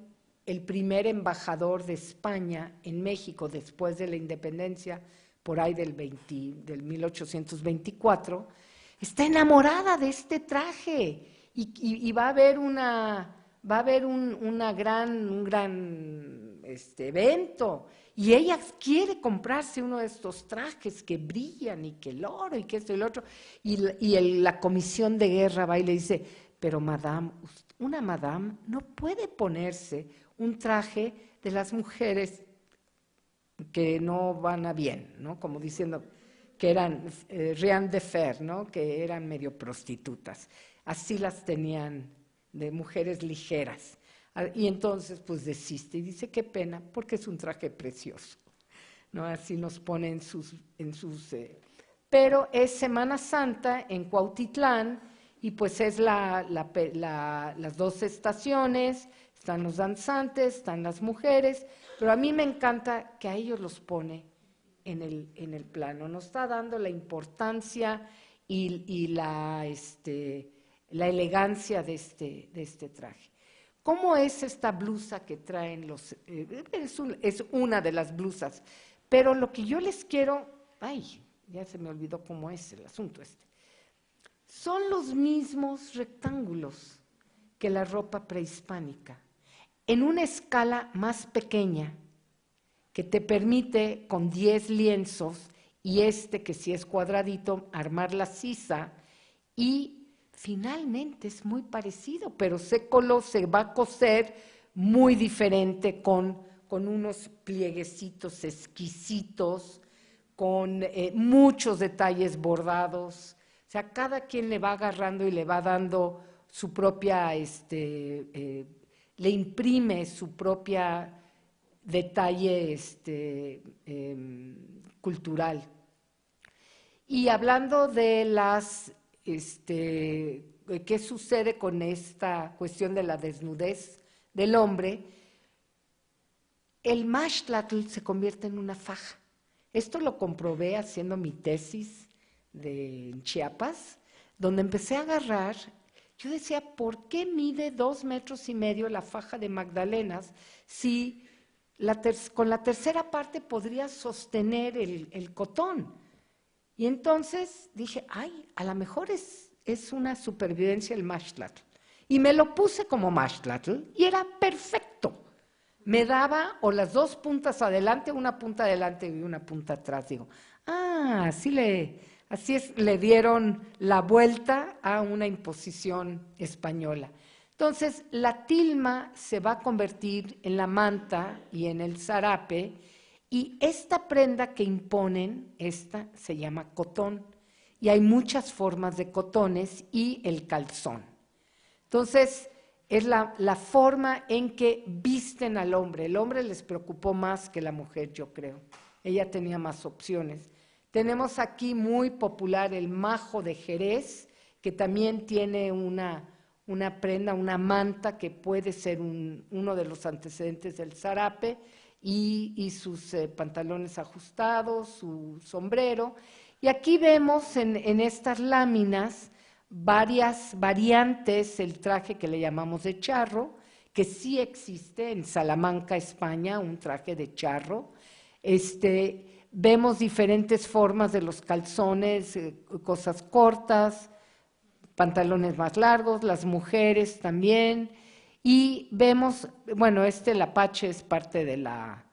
el primer embajador de España en México después de la independencia, por ahí del 1824, está enamorada de este traje y va a haber un gran evento, y ella quiere comprarse uno de estos trajes que brillan y que el oro y que esto y lo otro, y la comisión de guerra va y le dice, pero madame, una madame no puede ponerse un traje de las mujeres que no van a bien, ¿no? Como diciendo que eran rien de fer, ¿no? Que eran medio prostitutas. Así las tenían, de mujeres ligeras. Y entonces pues desiste y dice, qué pena, porque es un traje precioso, ¿no? Así nos pone en sus pero es Semana Santa en Cuautitlán, y pues es las 2 estaciones, están los danzantes, están las mujeres, pero a mí me encanta que a ellos los pone en el plano, nos está dando la importancia y la elegancia de este traje. ¿Cómo es esta blusa que traen los...? Es una de las blusas, pero lo que yo les quiero... Ay, ya se me olvidó cómo es el asunto Son los mismos rectángulos que la ropa prehispánica, en una escala más pequeña, que te permite con 10 lienzos, y que si es cuadradito, armar la sisa, y finalmente es muy parecido, pero se va a coser muy diferente con unos plieguecitos exquisitos, con muchos detalles bordados. O sea, cada quien le va agarrando y le va dando su propia, le imprime su propia detalle cultural. Y hablando de qué sucede con esta cuestión de la desnudez del hombre, el mashtlatl se convierte en una faja. Esto lo comprobé haciendo mi tesis en Chiapas, donde empecé a agarrar, yo decía, ¿por qué mide 2,5 metros la faja de Magdalenas si con la tercera parte podría sostener el cotón? Y entonces dije, ay, a lo mejor es una supervivencia el mashtlatl. Y me lo puse como mashtlatl y era perfecto. Me daba o las 2 puntas adelante, una punta adelante y una punta atrás. Digo, así le dieron la vuelta a una imposición española. Entonces, la tilma se va a convertir en la manta y en el zarape, y esta prenda que imponen, se llama cotón, y hay muchas formas de cotones, y el calzón. Entonces, es la forma en que visten al hombre. El hombre les preocupó más que la mujer, yo creo. Ella tenía más opciones. Tenemos aquí muy popular el majo de Jerez, que también tiene una prenda, una manta que puede ser uno de los antecedentes del zarape, y sus pantalones ajustados, su sombrero. Y aquí vemos en estas láminas varias variantes, el traje que le llamamos de charro, que sí existe en Salamanca, España, un traje de charro. Vemos diferentes formas de los calzones, cosas cortas, pantalones más largos, las mujeres también, y vemos, bueno, el apache es parte de la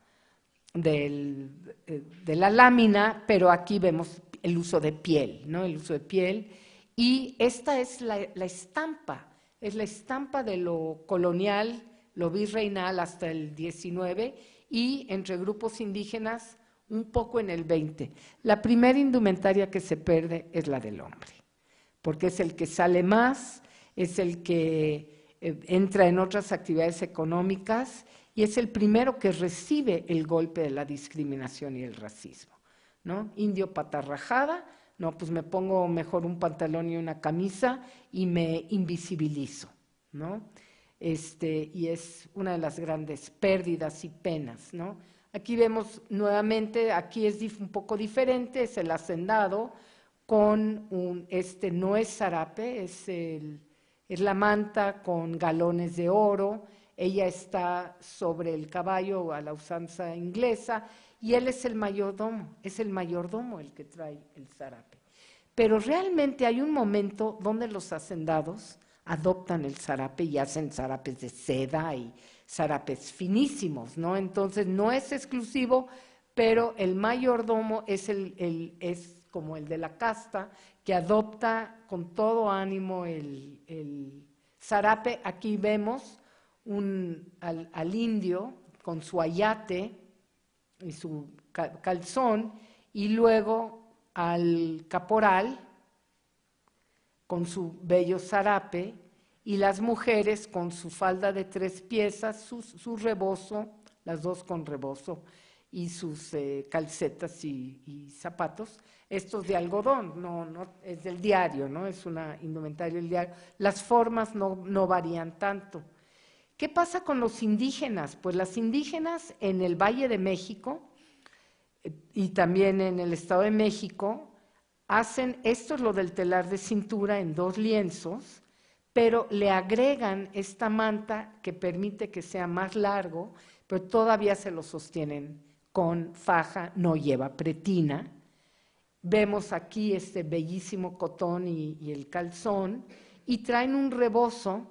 lámina, pero aquí vemos el uso de piel, ¿no? El uso de piel, y esta es la estampa, es la estampa de lo colonial, lo virreinal hasta el 19, y entre grupos indígenas un poco en el 20. La primera indumentaria que se pierde es la del hombre, porque es el que sale más, es el que entra en otras actividades económicas y es el primero que recibe el golpe de la discriminación y el racismo, ¿no? Indio patarrajada, no, pues me pongo mejor un pantalón y una camisa y me invisibilizo, ¿no? Y es una de las grandes pérdidas y penas, ¿no? Aquí vemos nuevamente, aquí es un poco diferente, es el hacendado con no es zarape, es la manta con galones de oro, ella está sobre el caballo a la usanza inglesa y él es el mayordomo el que trae el zarape. Pero realmente hay un momento donde los hacendados adoptan el zarape y hacen zarapes de seda y zarapes finísimos, ¿no? Entonces no es exclusivo, pero el mayordomo es como el de la casta, que adopta con todo ánimo el zarape. Aquí vemos al indio con su ayate y su calzón, y luego al caporal con su bello zarape, y las mujeres con su falda de 3 piezas, su rebozo, las dos con rebozo, y sus calcetas y zapatos, estos de algodón, no es del diario, ¿no? Es una indumentaria del diario. Las formas no varían tanto. ¿Qué pasa con los indígenas? Pues las indígenas en el Valle de México y también en el Estado de México hacen, esto es lo del telar de cintura en 2 lienzos, pero le agregan esta manta que permite que sea más largo, pero todavía se lo sostienen con faja, no lleva pretina. Vemos aquí este bellísimo cotón y el calzón, y traen un rebozo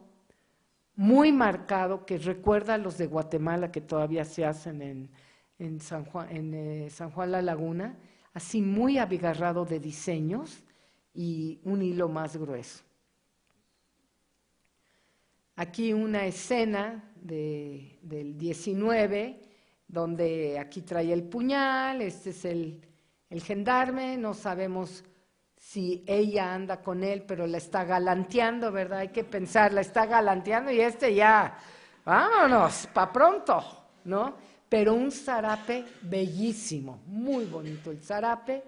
muy marcado que recuerda a los de Guatemala que todavía se hacen en San Juan La Laguna, así muy abigarrado de diseños y un hilo más grueso. Aquí una escena del 19, donde aquí trae el puñal, este es el gendarme, no sabemos si ella anda con él, pero la está galanteando, ¿verdad? Hay que pensar, la está galanteando y ya, vámonos, pa' pronto, ¿no? Pero un zarape bellísimo, muy bonito el zarape,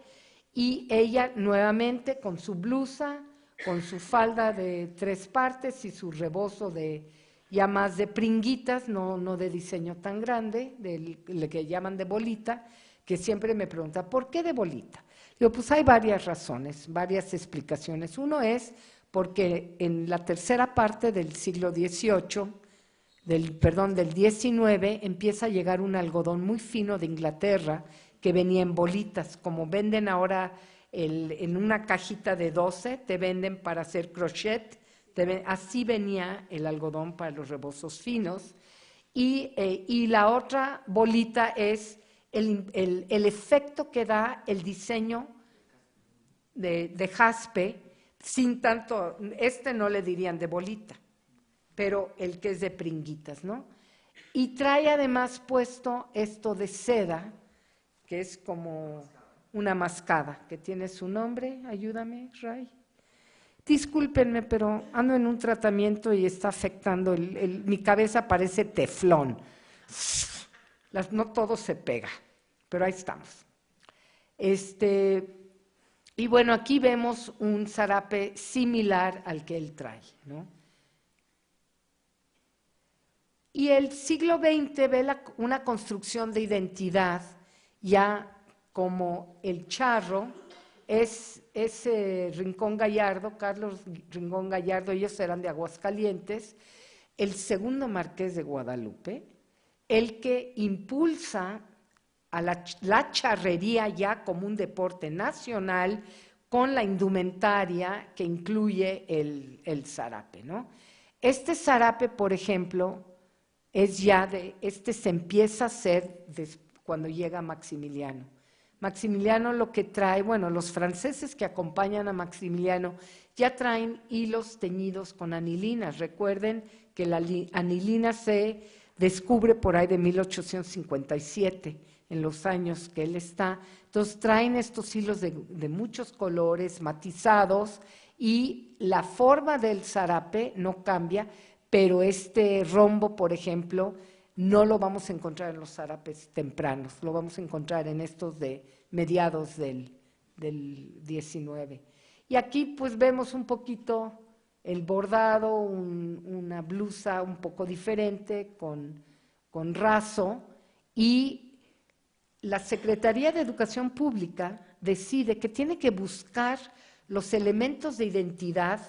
y ella nuevamente con su blusa, con su falda de 3 partes y su rebozo ya más de pringuitas, no de diseño tan grande, lo que llaman de bolita, que siempre me pregunta, ¿por qué de bolita? Digo, pues hay varias razones, varias explicaciones. Uno es porque en la tercera parte del siglo XVIII, del XIX, empieza a llegar un algodón muy fino de Inglaterra que venía en bolitas, como venden ahora en una cajita de 12, te venden para hacer crochet, así venía el algodón para los rebozos finos, y la otra bolita es el efecto que da el diseño de jaspe, sin tanto, no le dirían de bolita, pero el que es de pringuitas, ¿no? Y trae además puesto esto de seda, que es como una mascada, que tiene su nombre, ayúdame, Ray. Discúlpenme, pero ando en un tratamiento y está afectando, mi cabeza parece teflón. No todo se pega, pero ahí estamos. Y bueno, aquí vemos un zarape similar al que él trae, ¿no? Y el siglo XX ve una construcción de identidad ya como el charro, es Rincón Gallardo, Carlos Rincón Gallardo, ellos eran de Aguascalientes, el segundo marqués de Guadalupe, el que impulsa a la charrería ya como un deporte nacional, con la indumentaria que incluye el zarape, ¿no? Este zarape, por ejemplo, este se empieza a hacer cuando llega Maximiliano. Maximiliano lo que trae, bueno, los franceses que acompañan a Maximiliano ya traen hilos teñidos con anilinas. Recuerden que la anilina se descubre por ahí de 1857, en los años que él está. Entonces traen estos hilos de muchos colores, matizados, y la forma del zarape no cambia, pero este rombo, por ejemplo, no lo vamos a encontrar en los zarapes tempranos, lo vamos a encontrar en estos de mediados del 19. Y aquí pues vemos un poquito el bordado, una blusa un poco diferente, con raso, y la Secretaría de Educación Pública decide que tiene que buscar los elementos de identidad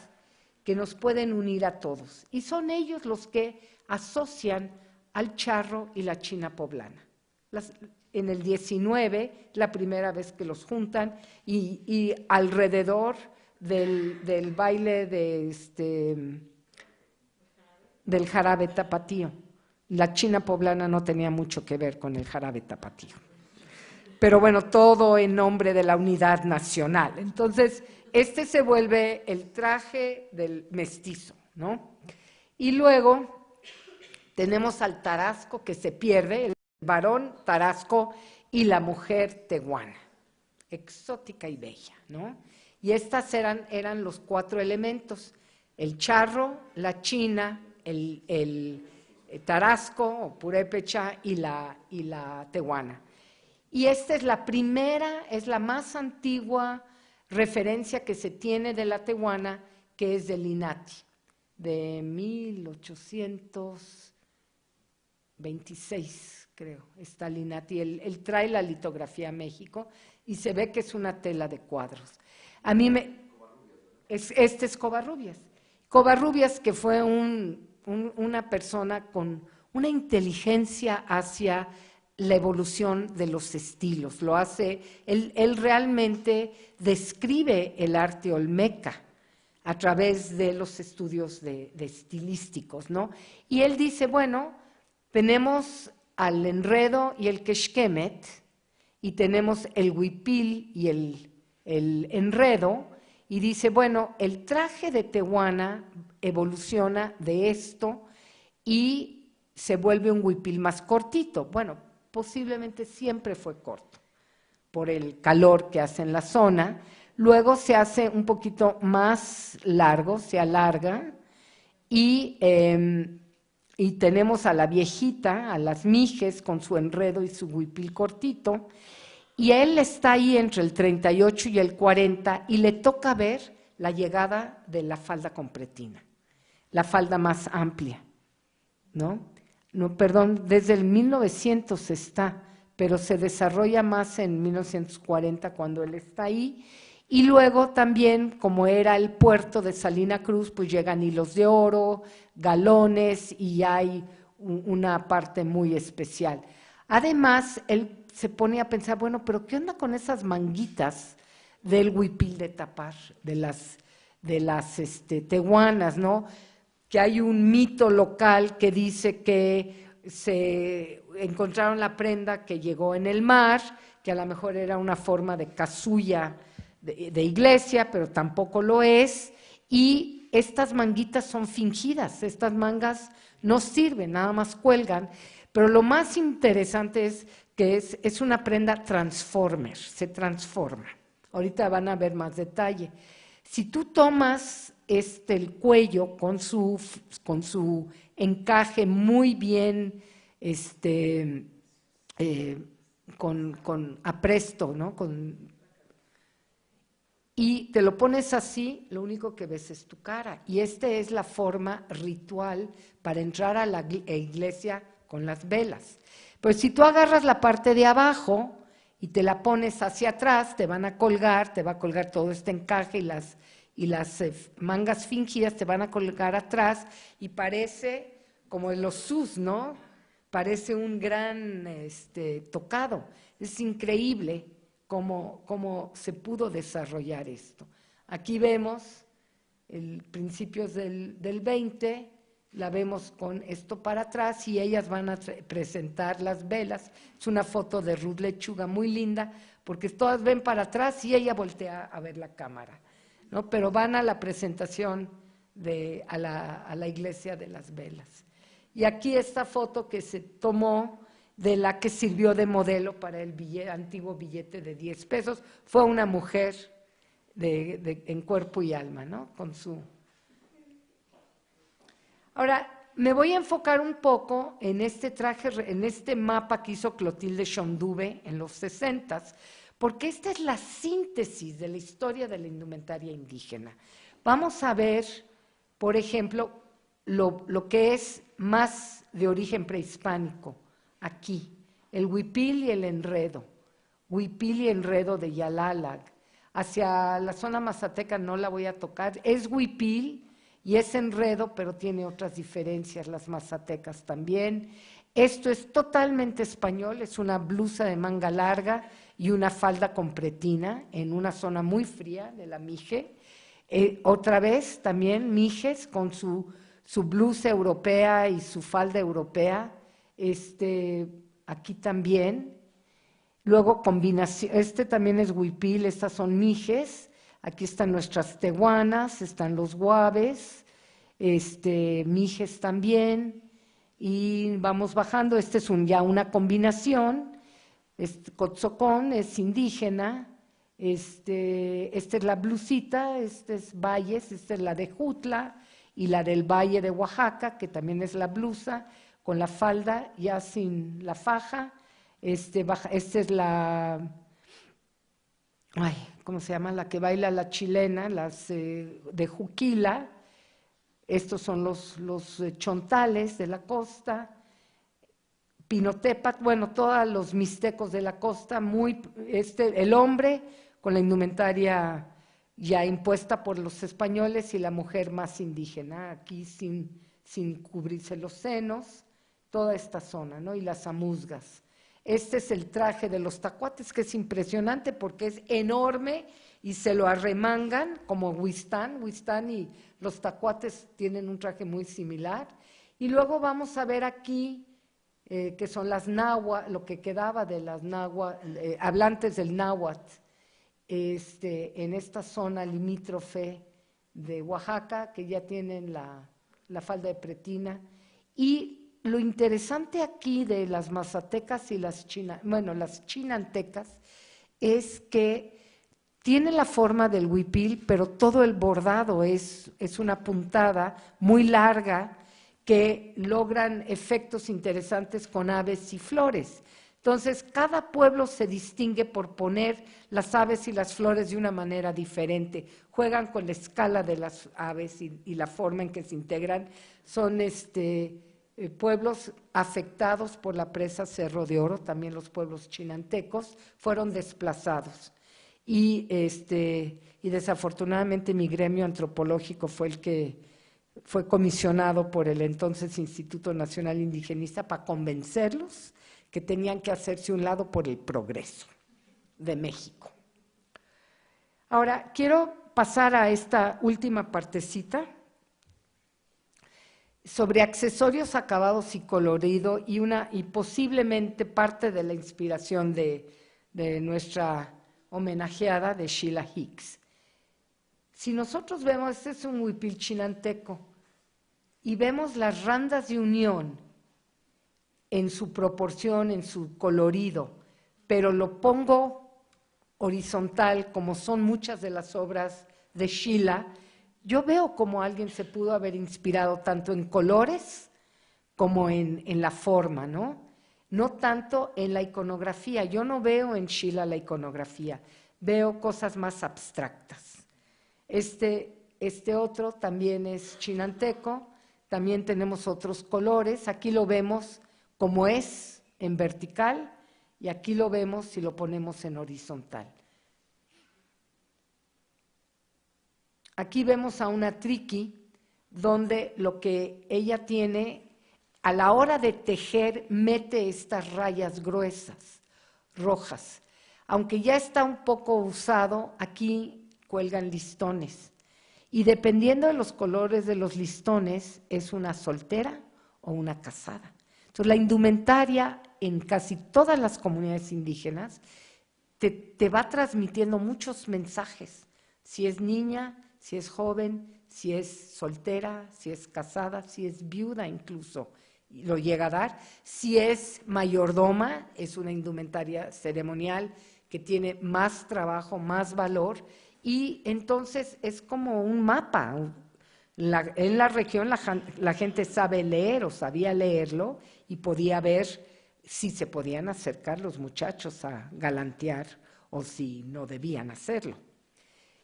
que nos pueden unir a todos. Y son ellos los que asocian al charro y la china poblana. En el 19, la primera vez que los juntan, y alrededor del baile del jarabe tapatío. La china poblana no tenía mucho que ver con el jarabe tapatío. Pero bueno, todo en nombre de la unidad nacional. Entonces, este se vuelve el traje del mestizo, ¿no? Y luego tenemos al tarasco que se pierde, el varón tarasco y la mujer tehuana, exótica y bella, ¿no? Y estas eran los 4 elementos: el charro, la china, el tarasco o purépecha y la tehuana. Y esta es la primera, es la más antigua referencia que se tiene de la tehuana, que es del Linati, de 1826, creo, está Linati. Él trae la litografía a México y se ve que es una tela de cuadros. Este es Covarrubias. Covarrubias, que fue una persona con una inteligencia hacia la evolución de los estilos. Lo hace, él realmente describe el arte olmeca a través de los estudios de estilísticos, ¿no? Y él dice, bueno, tenemos al enredo y el quexquemet, y tenemos el huipil y el enredo, y dice, bueno, el traje de tehuana evoluciona de esto y se vuelve un huipil más cortito. Bueno, posiblemente siempre fue corto, por el calor que hace en la zona. Luego se hace un poquito más largo, se alarga, y tenemos a la viejita, a las mijes, con su enredo y su huipil cortito, y él está ahí entre el 38 y el 40, y le toca ver la llegada de la falda compretina, la falda más amplia, ¿no? No, perdón, desde el 1900 está, pero se desarrolla más en 1940 cuando él está ahí. Y luego también, como era el puerto de Salina Cruz, pues llegan hilos de oro, galones, y hay una parte muy especial. Además, él se pone a pensar, bueno, pero ¿qué onda con esas manguitas del huipil de tapar, de las tehuanas, ¿no? Que hay un mito local que dice que se encontraron la prenda que llegó en el mar, que a lo mejor era una forma de casulla de iglesia, pero tampoco lo es, y estas manguitas son fingidas, estas mangas no sirven, nada más cuelgan, pero lo más interesante es que es una prenda transformer, se transforma. Ahorita van a ver más detalle. Si tú tomas el cuello con su encaje muy bien con apresto, ¿no? Y te lo pones así, lo único que ves es tu cara. Y esta es la forma ritual para entrar a la iglesia con las velas. Pues si tú agarras la parte de abajo y te la pones hacia atrás, te van a colgar, te va a colgar todo este encaje, y las mangas fingidas te van a colgar atrás, y parece como en los sus, ¿no? Parece un gran tocado. Es increíble cómo se pudo desarrollar esto. Aquí vemos principios del 20, la vemos con esto para atrás y ellas van a presentar las velas. Es una foto de Ruth Lechuga muy linda, porque todas ven para atrás y ella voltea a ver la cámara, ¿no? Pero van a la presentación a la iglesia de las velas. Y aquí esta foto que se tomó de la que sirvió de modelo para el antiguo billete de 10 pesos, fue una mujer en cuerpo y alma, ¿no? Ahora, me voy a enfocar un poco en este traje, en este mapa que hizo Clotilde Schonduve en los 60s, porque esta es la síntesis de la historia de la indumentaria indígena. Vamos a ver, por ejemplo, lo que es más de origen prehispánico, aquí, el huipil y el enredo de Yalalag. Hacia la zona mazateca no la voy a tocar, es huipil y es enredo, pero tiene otras diferencias, las mazatecas también. Esto es totalmente español, es una blusa de manga larga y una falda con pretina en una zona muy fría de la Mije. Otra vez también Mijes con su blusa europea y su falda europea, aquí también. Luego combinación, también es huipil, estas son mijes, aquí están nuestras tehuanas, están los guaves, mijes también, y vamos bajando, es ya una combinación, Cotzocón es indígena, esta es la blusita, es Valles, esta es la de Jutla, y la del Valle de Oaxaca, que también es la blusa, con la falda ya sin la faja. Esta es la, ¿cómo se llama? La que baila la chilena, las de Juquila. Estos son los chontales de la costa. Pinotepat, bueno, todos los mixtecos de la costa, el hombre con la indumentaria ya impuesta por los españoles y la mujer más indígena, aquí sin cubrirse los senos, toda esta zona, ¿no? Y las amuzgas. Este es el traje de los tacuates, que es impresionante porque es enorme y se lo arremangan como Huistán y los tacuates tienen un traje muy similar. Y luego vamos a ver aquí que son las náhuatl, lo que quedaba de las náhuatl, hablantes del náhuatl, en esta zona limítrofe de Oaxaca, que ya tienen la falda de pretina. Y lo interesante aquí de las mazatecas y las chinantecas es que tiene la forma del huipil, pero todo el bordado es una puntada muy larga que logran efectos interesantes con aves y flores. Entonces, cada pueblo se distingue por poner las aves y las flores de una manera diferente. Juegan con la escala de las aves y la forma en que se integran. Son pueblos afectados por la presa Cerro de Oro, también los pueblos chinantecos, fueron desplazados. Y desafortunadamente mi gremio antropológico fue el que fue comisionado por el entonces Instituto Nacional Indigenista para convencerlos que tenían que hacerse un lado por el progreso de México. Ahora, quiero pasar a esta última partecita sobre accesorios acabados y colorido y posiblemente parte de la inspiración de nuestra homenajeada de Sheila Hicks. Si nosotros vemos, este es un huipil chinanteco, y vemos las randas de unión en su proporción, en su colorido, pero lo pongo horizontal, como son muchas de las obras de Sheila, yo veo cómo alguien se pudo haber inspirado tanto en colores como en la forma, ¿no? No tanto en la iconografía. Yo no veo en Sheila la iconografía, veo cosas más abstractas. Este otro también es chinanteco, también tenemos otros colores. Aquí lo vemos como es en vertical y aquí lo vemos si lo ponemos en horizontal. Aquí vemos a una triqui donde lo que ella tiene, a la hora de tejer, mete estas rayas gruesas, rojas. Aunque ya está un poco usado, aquí cuelgan listones. Y dependiendo de los colores de los listones, es una soltera o una casada. Entonces, la indumentaria en casi todas las comunidades indígenas te va transmitiendo muchos mensajes. Si es niña, si es joven, si es soltera, si es casada, si es viuda incluso, lo llega a dar. Si es mayordoma, es una indumentaria ceremonial que tiene más trabajo, más valor, y entonces es como un mapa. En la región la gente sabe leer o sabía leerlo y podía ver si se podían acercar los muchachos a galantear o si no debían hacerlo.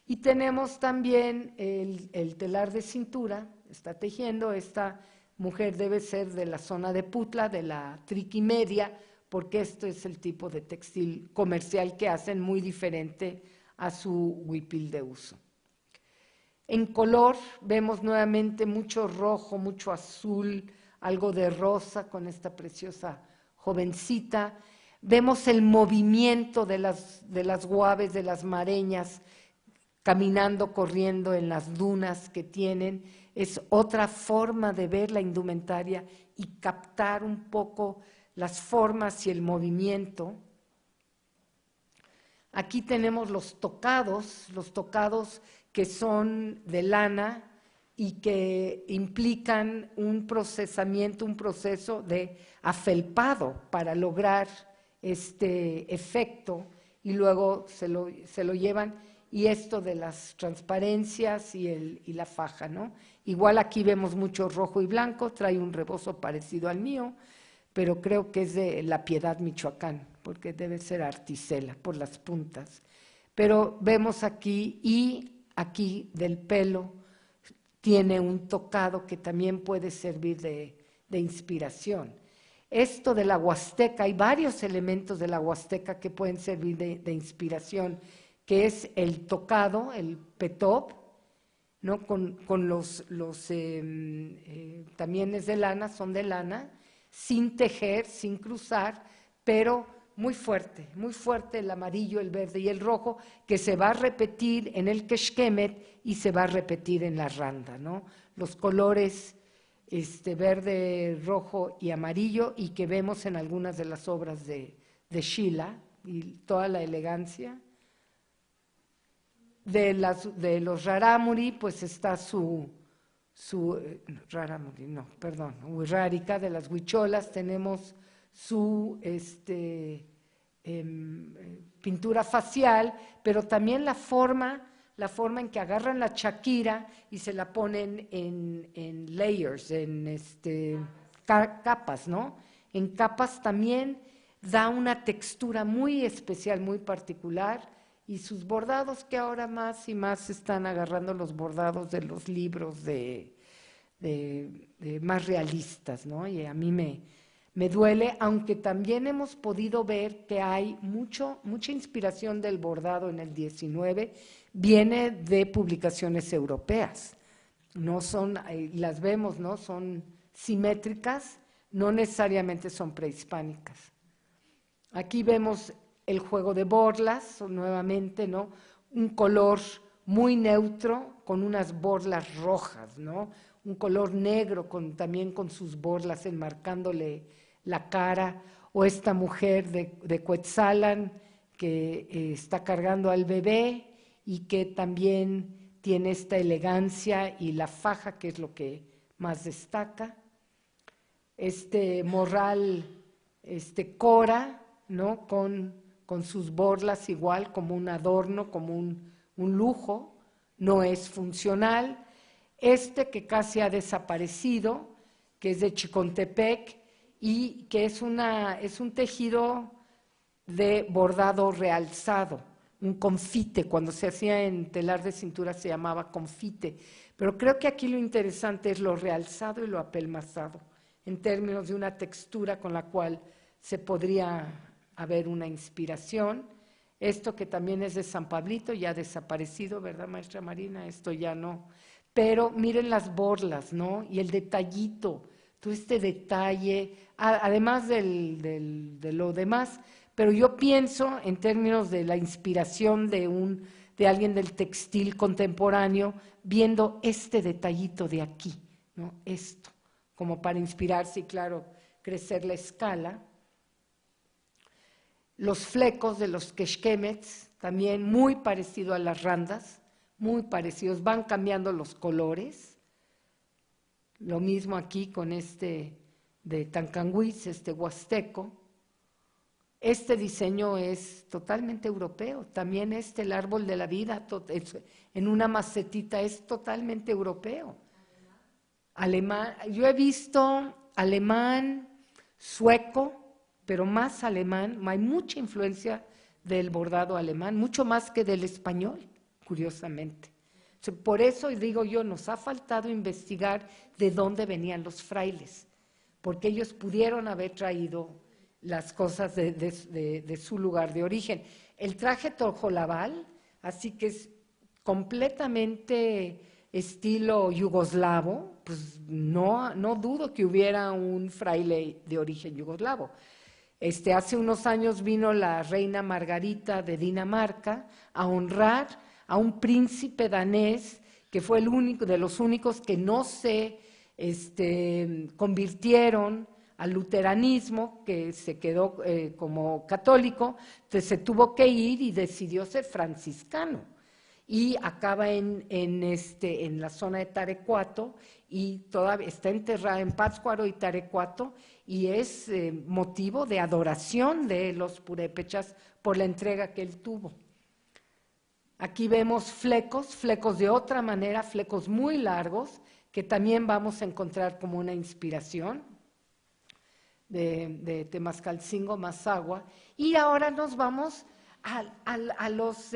Y tenemos también el telar de cintura, está tejiendo, esta mujer debe ser de la zona de Putla, de la Triquimedia, porque esto es el tipo de textil comercial que hacen, muy diferente a su huipil de uso. En color vemos nuevamente mucho rojo, mucho azul, algo de rosa con esta preciosa jovencita. Vemos el movimiento de las guaves, de las mareñas, caminando, corriendo en las dunas que tienen. Es otra forma de ver la indumentaria y captar un poco las formas y el movimiento. Aquí tenemos los tocados que son de lana y que implican un procesamiento, un proceso de afelpado para lograr este efecto, y luego se lo llevan, y esto de las transparencias y la faja, ¿no? Igual aquí vemos mucho rojo y blanco, trae un rebozo parecido al mío, pero creo que es de La Piedad, Michoacán, porque debe ser articela por las puntas. Pero vemos aquí, y aquí del pelo tiene un tocado que también puede servir de inspiración. Esto de la Huasteca, hay varios elementos de la Huasteca que pueden servir de inspiración, que es el tocado, el petop, ¿no? Con los también es de lana, son de lana, sin tejer, sin cruzar, pero muy fuerte el amarillo, el verde y el rojo, que se va a repetir en el quexquemet y se va a repetir en la randa, ¿no? Los colores verde, rojo y amarillo, y que vemos en algunas de las obras de Sheila, y toda la elegancia. De los rarámuri, pues está Huirrárica, de las huicholas, tenemos su pintura facial, pero también la forma en que agarran la chaquira y se la ponen en layers, en capas, ¿no? En capas también da una textura muy especial, muy particular, y sus bordados, que ahora más y más están agarrando los bordados de los libros de más realistas, ¿no? Y a mí me duele, aunque también hemos podido ver que hay mucha inspiración del bordado en el 19, viene de publicaciones europeas. No son, las vemos, ¿no? Son simétricas, no necesariamente son prehispánicas. Aquí vemos el juego de borlas, nuevamente, ¿no? Un color muy neutro con unas borlas rojas, ¿no? Un color negro también con sus borlas enmarcándole la cara, o esta mujer de Cuetzalan que está cargando al bebé y que también tiene esta elegancia y la faja, que es lo que más destaca. Este morral, cora, ¿no? Con sus borlas igual, como un adorno, como un lujo, no es funcional. Que casi ha desaparecido, que es de Chicontepec, y que es un tejido de bordado realzado, un confite. Cuando se hacía en telar de cintura se llamaba confite, pero creo que aquí lo interesante es lo realzado y lo apelmazado, en términos de una textura con la cual se podría haber una inspiración. Esto que también es de San Pablito, ya desaparecido, ¿verdad, maestra Marina? Esto ya no. Pero miren las borlas, ¿no? Y el detallito, todo este detalle, además de lo demás, pero yo pienso en términos de la inspiración de alguien del textil contemporáneo, viendo este detallito de aquí, ¿no? Esto, como para inspirarse y, claro, crecer la escala. Los flecos de los quexquemets, también muy parecido a las randas, muy parecidos, van cambiando los colores. Lo mismo aquí con este de Tancanguis, este huasteco. Este diseño es totalmente europeo, también el árbol de la vida en una macetita es totalmente europeo. Alemán, yo he visto alemán, sueco, pero más alemán, hay mucha influencia del bordado alemán, mucho más que del español, curiosamente. Por eso digo yo, nos ha faltado investigar de dónde venían los frailes, porque ellos pudieron haber traído las cosas de su lugar de origen. El traje tojolabal, así que es completamente estilo yugoslavo, pues no dudo que hubiera un fraile de origen yugoslavo. Hace unos años vino la reina Margarita de Dinamarca a honrar a un príncipe danés que fue el único de los únicos que no se convirtieron al luteranismo, que se quedó como católico, entonces se tuvo que ir y decidió ser franciscano. Y acaba en la zona de Tarecuato y todavía está enterrada en Pátzcuaro y Tarecuato y es motivo de adoración de los purépechas por la entrega que él tuvo. Aquí vemos flecos de otra manera, flecos muy largos, que también vamos a encontrar como una inspiración de Temascalcingo, Mazahua. Y ahora nos vamos a los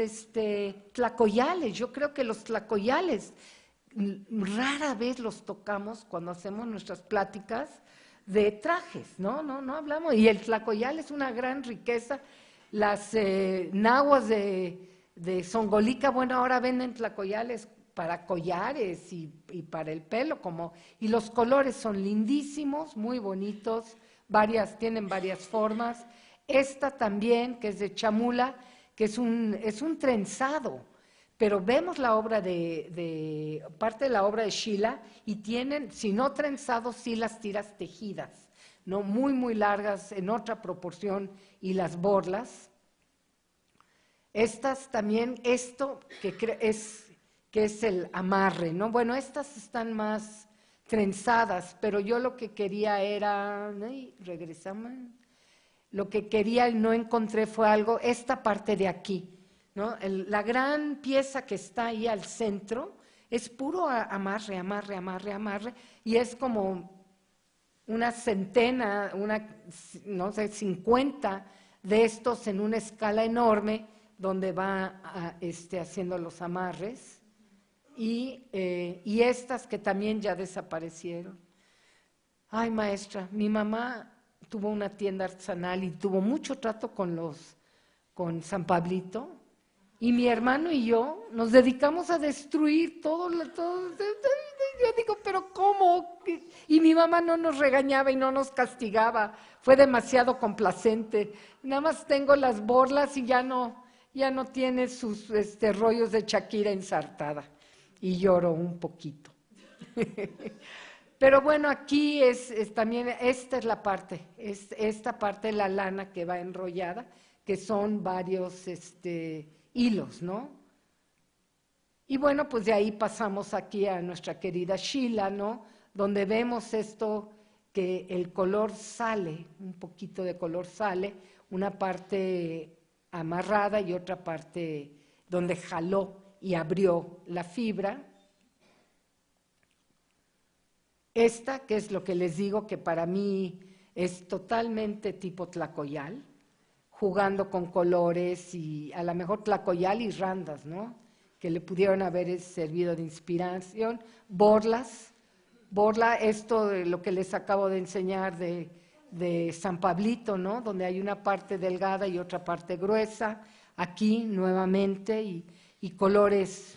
tlacoyales. Yo creo que los tlacoyales rara vez los tocamos cuando hacemos nuestras pláticas de trajes, no hablamos. Y el tlacoyal es una gran riqueza. Las nahuas de Zongolica, bueno, ahora venden tlacoyales para collares y para el pelo, y los colores son lindísimos, muy bonitos, tienen varias formas. Esta también, que es de chamula, que es un trenzado, pero vemos la obra parte de la obra de Sheila y tienen, si no trenzados, sí las tiras tejidas, ¿no? Muy, muy largas, en otra proporción, y las borlas. Estas también, esto que es el amarre, ¿no? Bueno, estas están más trenzadas, pero yo lo que quería era, regresamos, lo que quería y no encontré fue algo, esta parte de aquí, ¿no? La gran pieza que está ahí al centro es puro amarre, y es como una centena, no sé, 50 de estos en una escala enorme, donde va haciendo los amarres, y estas que también ya desaparecieron. Ay, maestra, mi mamá tuvo una tienda artesanal y tuvo mucho trato con San Pablito, y mi hermano y yo nos dedicamos a destruir todo. Yo digo, pero ¿cómo? Y mi mamá no nos regañaba y no nos castigaba, fue demasiado complacente. Nada más tengo las borlas y ya no tiene sus rollos de Shakira ensartada, y lloro un poquito. Pero bueno, aquí también, esta es la parte, esta parte de la lana que va enrollada, que son varios hilos, ¿no? Y bueno, pues de ahí pasamos aquí a nuestra querida Sheila, ¿no? Donde vemos esto, que el color sale, un poquito de color sale, una parte amarrada y otra parte donde jaló y abrió la fibra. Esta, que es lo que les digo, que para mí es totalmente tipo tlacoyal, jugando con colores y a lo mejor tlacoyal y randas, ¿no? Que le pudieron haber servido de inspiración. Borla, esto de lo que les acabo de enseñar de San Pablito, ¿no? Donde hay una parte delgada y otra parte gruesa. Aquí nuevamente y colores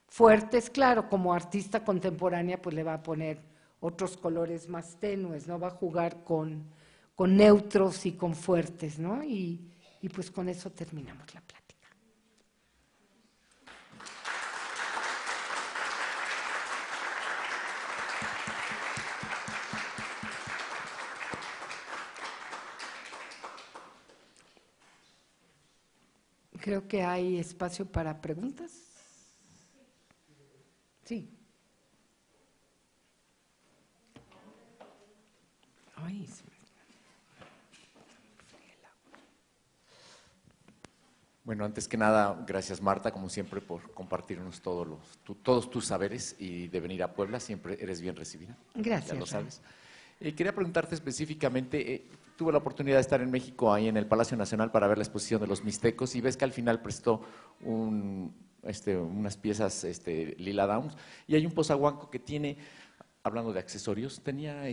fuertes, claro, como artista contemporánea pues le va a poner otros colores más tenues, ¿no? Va a jugar con neutros y con fuertes, ¿no? Y y pues con eso terminamos la plática. Creo que hay espacio para preguntas. Sí. Ay, sí. Bueno, antes que nada, gracias Marta, como siempre, por compartirnos todos tus saberes y de venir a Puebla. Siempre eres bien recibida. Gracias. Ya lo sabes. Quería preguntarte específicamente, tuve la oportunidad de estar en México, ahí en el Palacio Nacional, para ver la exposición de los Mixtecos, y ves que al final prestó unas piezas Lila Downs, y hay un pozahuanco que tiene, hablando de accesorios, tenía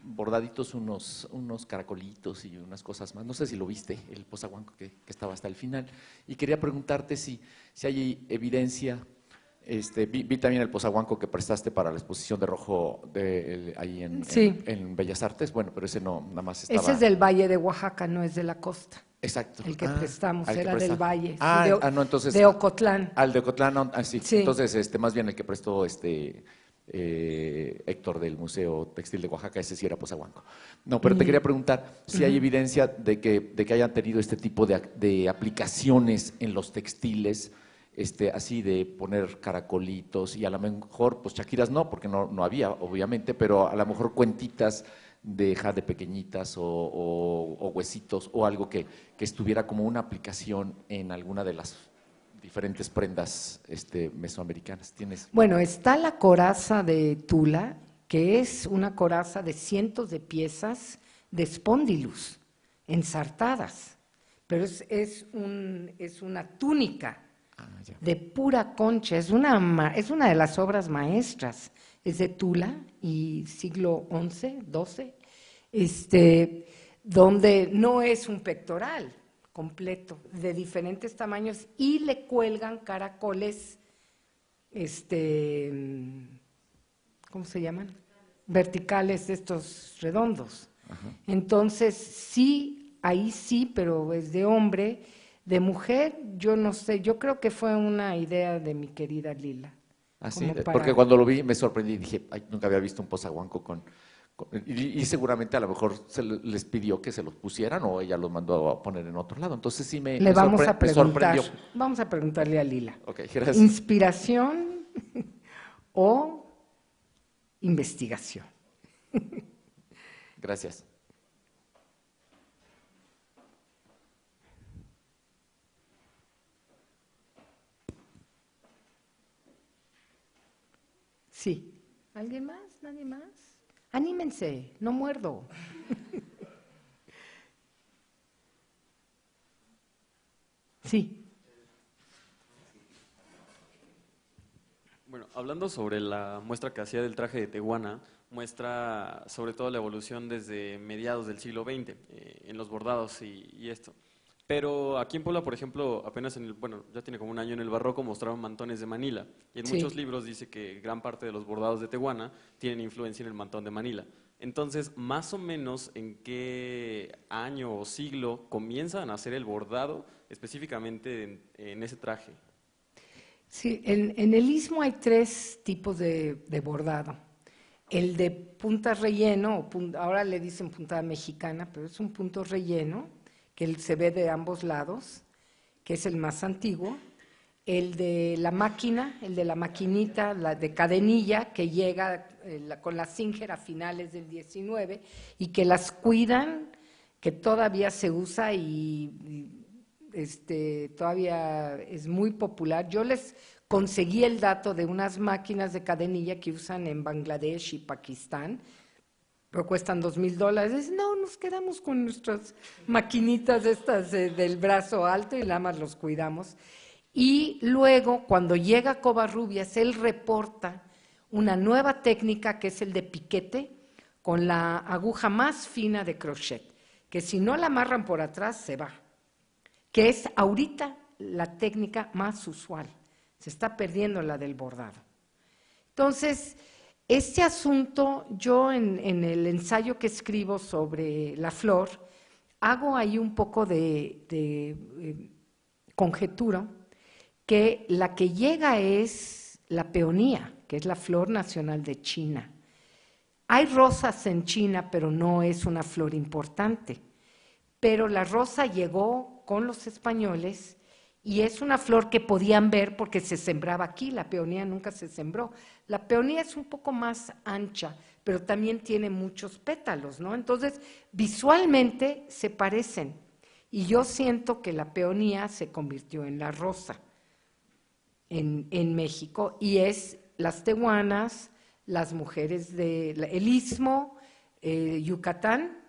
bordaditos unos caracolitos y unas cosas más. No sé si lo viste, el pozahuanco que estaba hasta el final. Y quería preguntarte si hay evidencia. Vi también el pozahuanco que prestaste para la exposición de Rojo ahí Sí. en Bellas Artes. Bueno, pero ese no, nada más estaba. Ese es del Valle de Oaxaca, no es de la costa. Exacto. El que prestamos era del Valle. No, entonces. De Ocotlán. Al de Ocotlán, no, sí. Sí. Entonces, más bien el que prestó Héctor del Museo Textil de Oaxaca, ese sí era pozahuanco. No, pero te quería preguntar si hay evidencia de que hayan tenido este tipo de aplicaciones en los textiles, así de poner caracolitos, y a lo mejor, pues chaquiras no, porque no había, obviamente, pero a lo mejor cuentitas de jade pequeñitas o huesitos o algo que estuviera como una aplicación en alguna de las diferentes prendas mesoamericanas. ¿Tienes? Bueno, está la coraza de Tula, que es una coraza de cientos de piezas de spondylus ensartadas, pero es una túnica de pura concha, es una de las obras maestras, es de Tula y siglo XI, XII, donde no es un pectoral completo, de diferentes tamaños, y le cuelgan caracoles, ¿cómo se llaman? Verticales, estos redondos. Ajá. Entonces, sí, ahí sí, pero es de hombre. De mujer, yo no sé, yo creo que fue una idea de mi querida Lila. Ah, sí, porque cuando lo vi me sorprendí y dije, ay, nunca había visto un pozahuanco y seguramente a lo mejor les pidió que se los pusieran o ella los mandó a poner en otro lado. Entonces sí me sorprendió. Vamos a preguntarle a Lila. Ok, gracias. ¿Inspiración o investigación? Gracias. Sí. ¿Alguien más? ¿Nadie más? Anímense, no muerdo. Sí. Bueno, hablando sobre la muestra que hacía del traje de Tehuana, muestra sobre todo la evolución desde mediados del siglo XX en los bordados y esto. Pero aquí en Puebla, por ejemplo, apenas ya tiene como un año en el barroco, mostraron mantones de Manila. Y en muchos libros dice que gran parte de los bordados de Tehuana tienen influencia en el mantón de Manila. Entonces, más o menos, ¿en qué año o siglo comienzan a hacer el bordado específicamente en ese traje? Sí, en el Istmo hay 3 tipos de bordado. El de punta relleno, ahora le dicen punta mexicana, pero es un punto relleno, que se ve de ambos lados, que es el más antiguo. El de la máquina, el de la maquinita, la de cadenilla, que llega con la Singer a finales del 19 y que las cuidan, que todavía se usa y todavía es muy popular. Yo les conseguí el dato de unas máquinas de cadenilla que usan en Bangladesh y Pakistán, pero cuestan $2,000. No, nos quedamos con nuestras maquinitas estas del brazo alto y nada más los cuidamos. Y luego, cuando llega Covarrubias, él reporta una nueva técnica que es el de piquete con la aguja más fina de crochet, que si no la amarran por atrás se va, que es ahorita la técnica más usual. Se está perdiendo la del bordado. Entonces, este asunto, yo en el ensayo que escribo sobre la flor, hago ahí un poco de conjetura que la que llega es la peonía, que es la flor nacional de China. Hay rosas en China, pero no es una flor importante. Pero la rosa llegó con los españoles y es una flor que podían ver porque se sembraba aquí, la peonía nunca se sembró. La peonía es un poco más ancha, pero también tiene muchos pétalos, ¿no? Entonces, visualmente se parecen. Y yo siento que la peonía se convirtió en la rosa en México, y es las tehuanas, las mujeres del Istmo, Yucatán,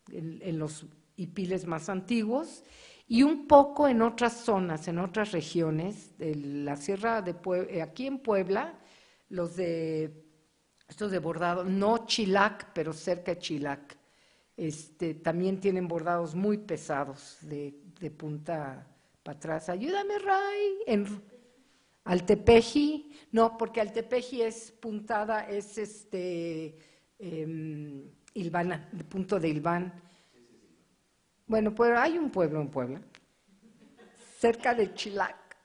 en los hipiles más antiguos, y un poco en otras zonas, en otras regiones, de la Sierra de Puebla, aquí en Puebla, estos de bordado, no Chilac, pero cerca de Chilac, también tienen bordados muy pesados de punta para atrás. Ayúdame, Ray, Altepeji, no, porque Altepeji es puntada, es Ilvana, de punto de Ilván. Bueno, pues hay un pueblo en Puebla, cerca de Chilac,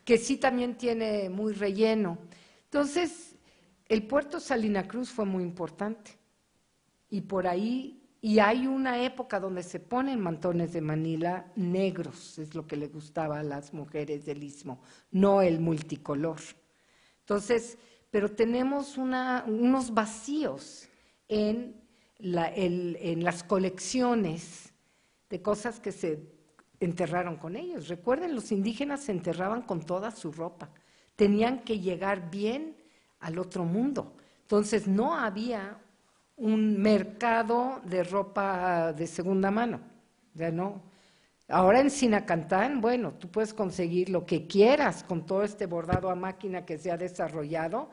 que sí también tiene muy relleno. Entonces, el puerto Salina Cruz fue muy importante. Y por ahí, y hay una época donde se ponen mantones de Manila negros, es lo que le gustaba a las mujeres del Istmo, no el multicolor. Entonces, pero tenemos unos vacíos en las colecciones de cosas que se enterraron con ellos. Recuerden, los indígenas se enterraban con toda su ropa, tenían que llegar bien al otro mundo. Entonces, no había un mercado de ropa de segunda mano, ya no. Ahora en Sinacantán, bueno, tú puedes conseguir lo que quieras con todo este bordado a máquina que se ha desarrollado,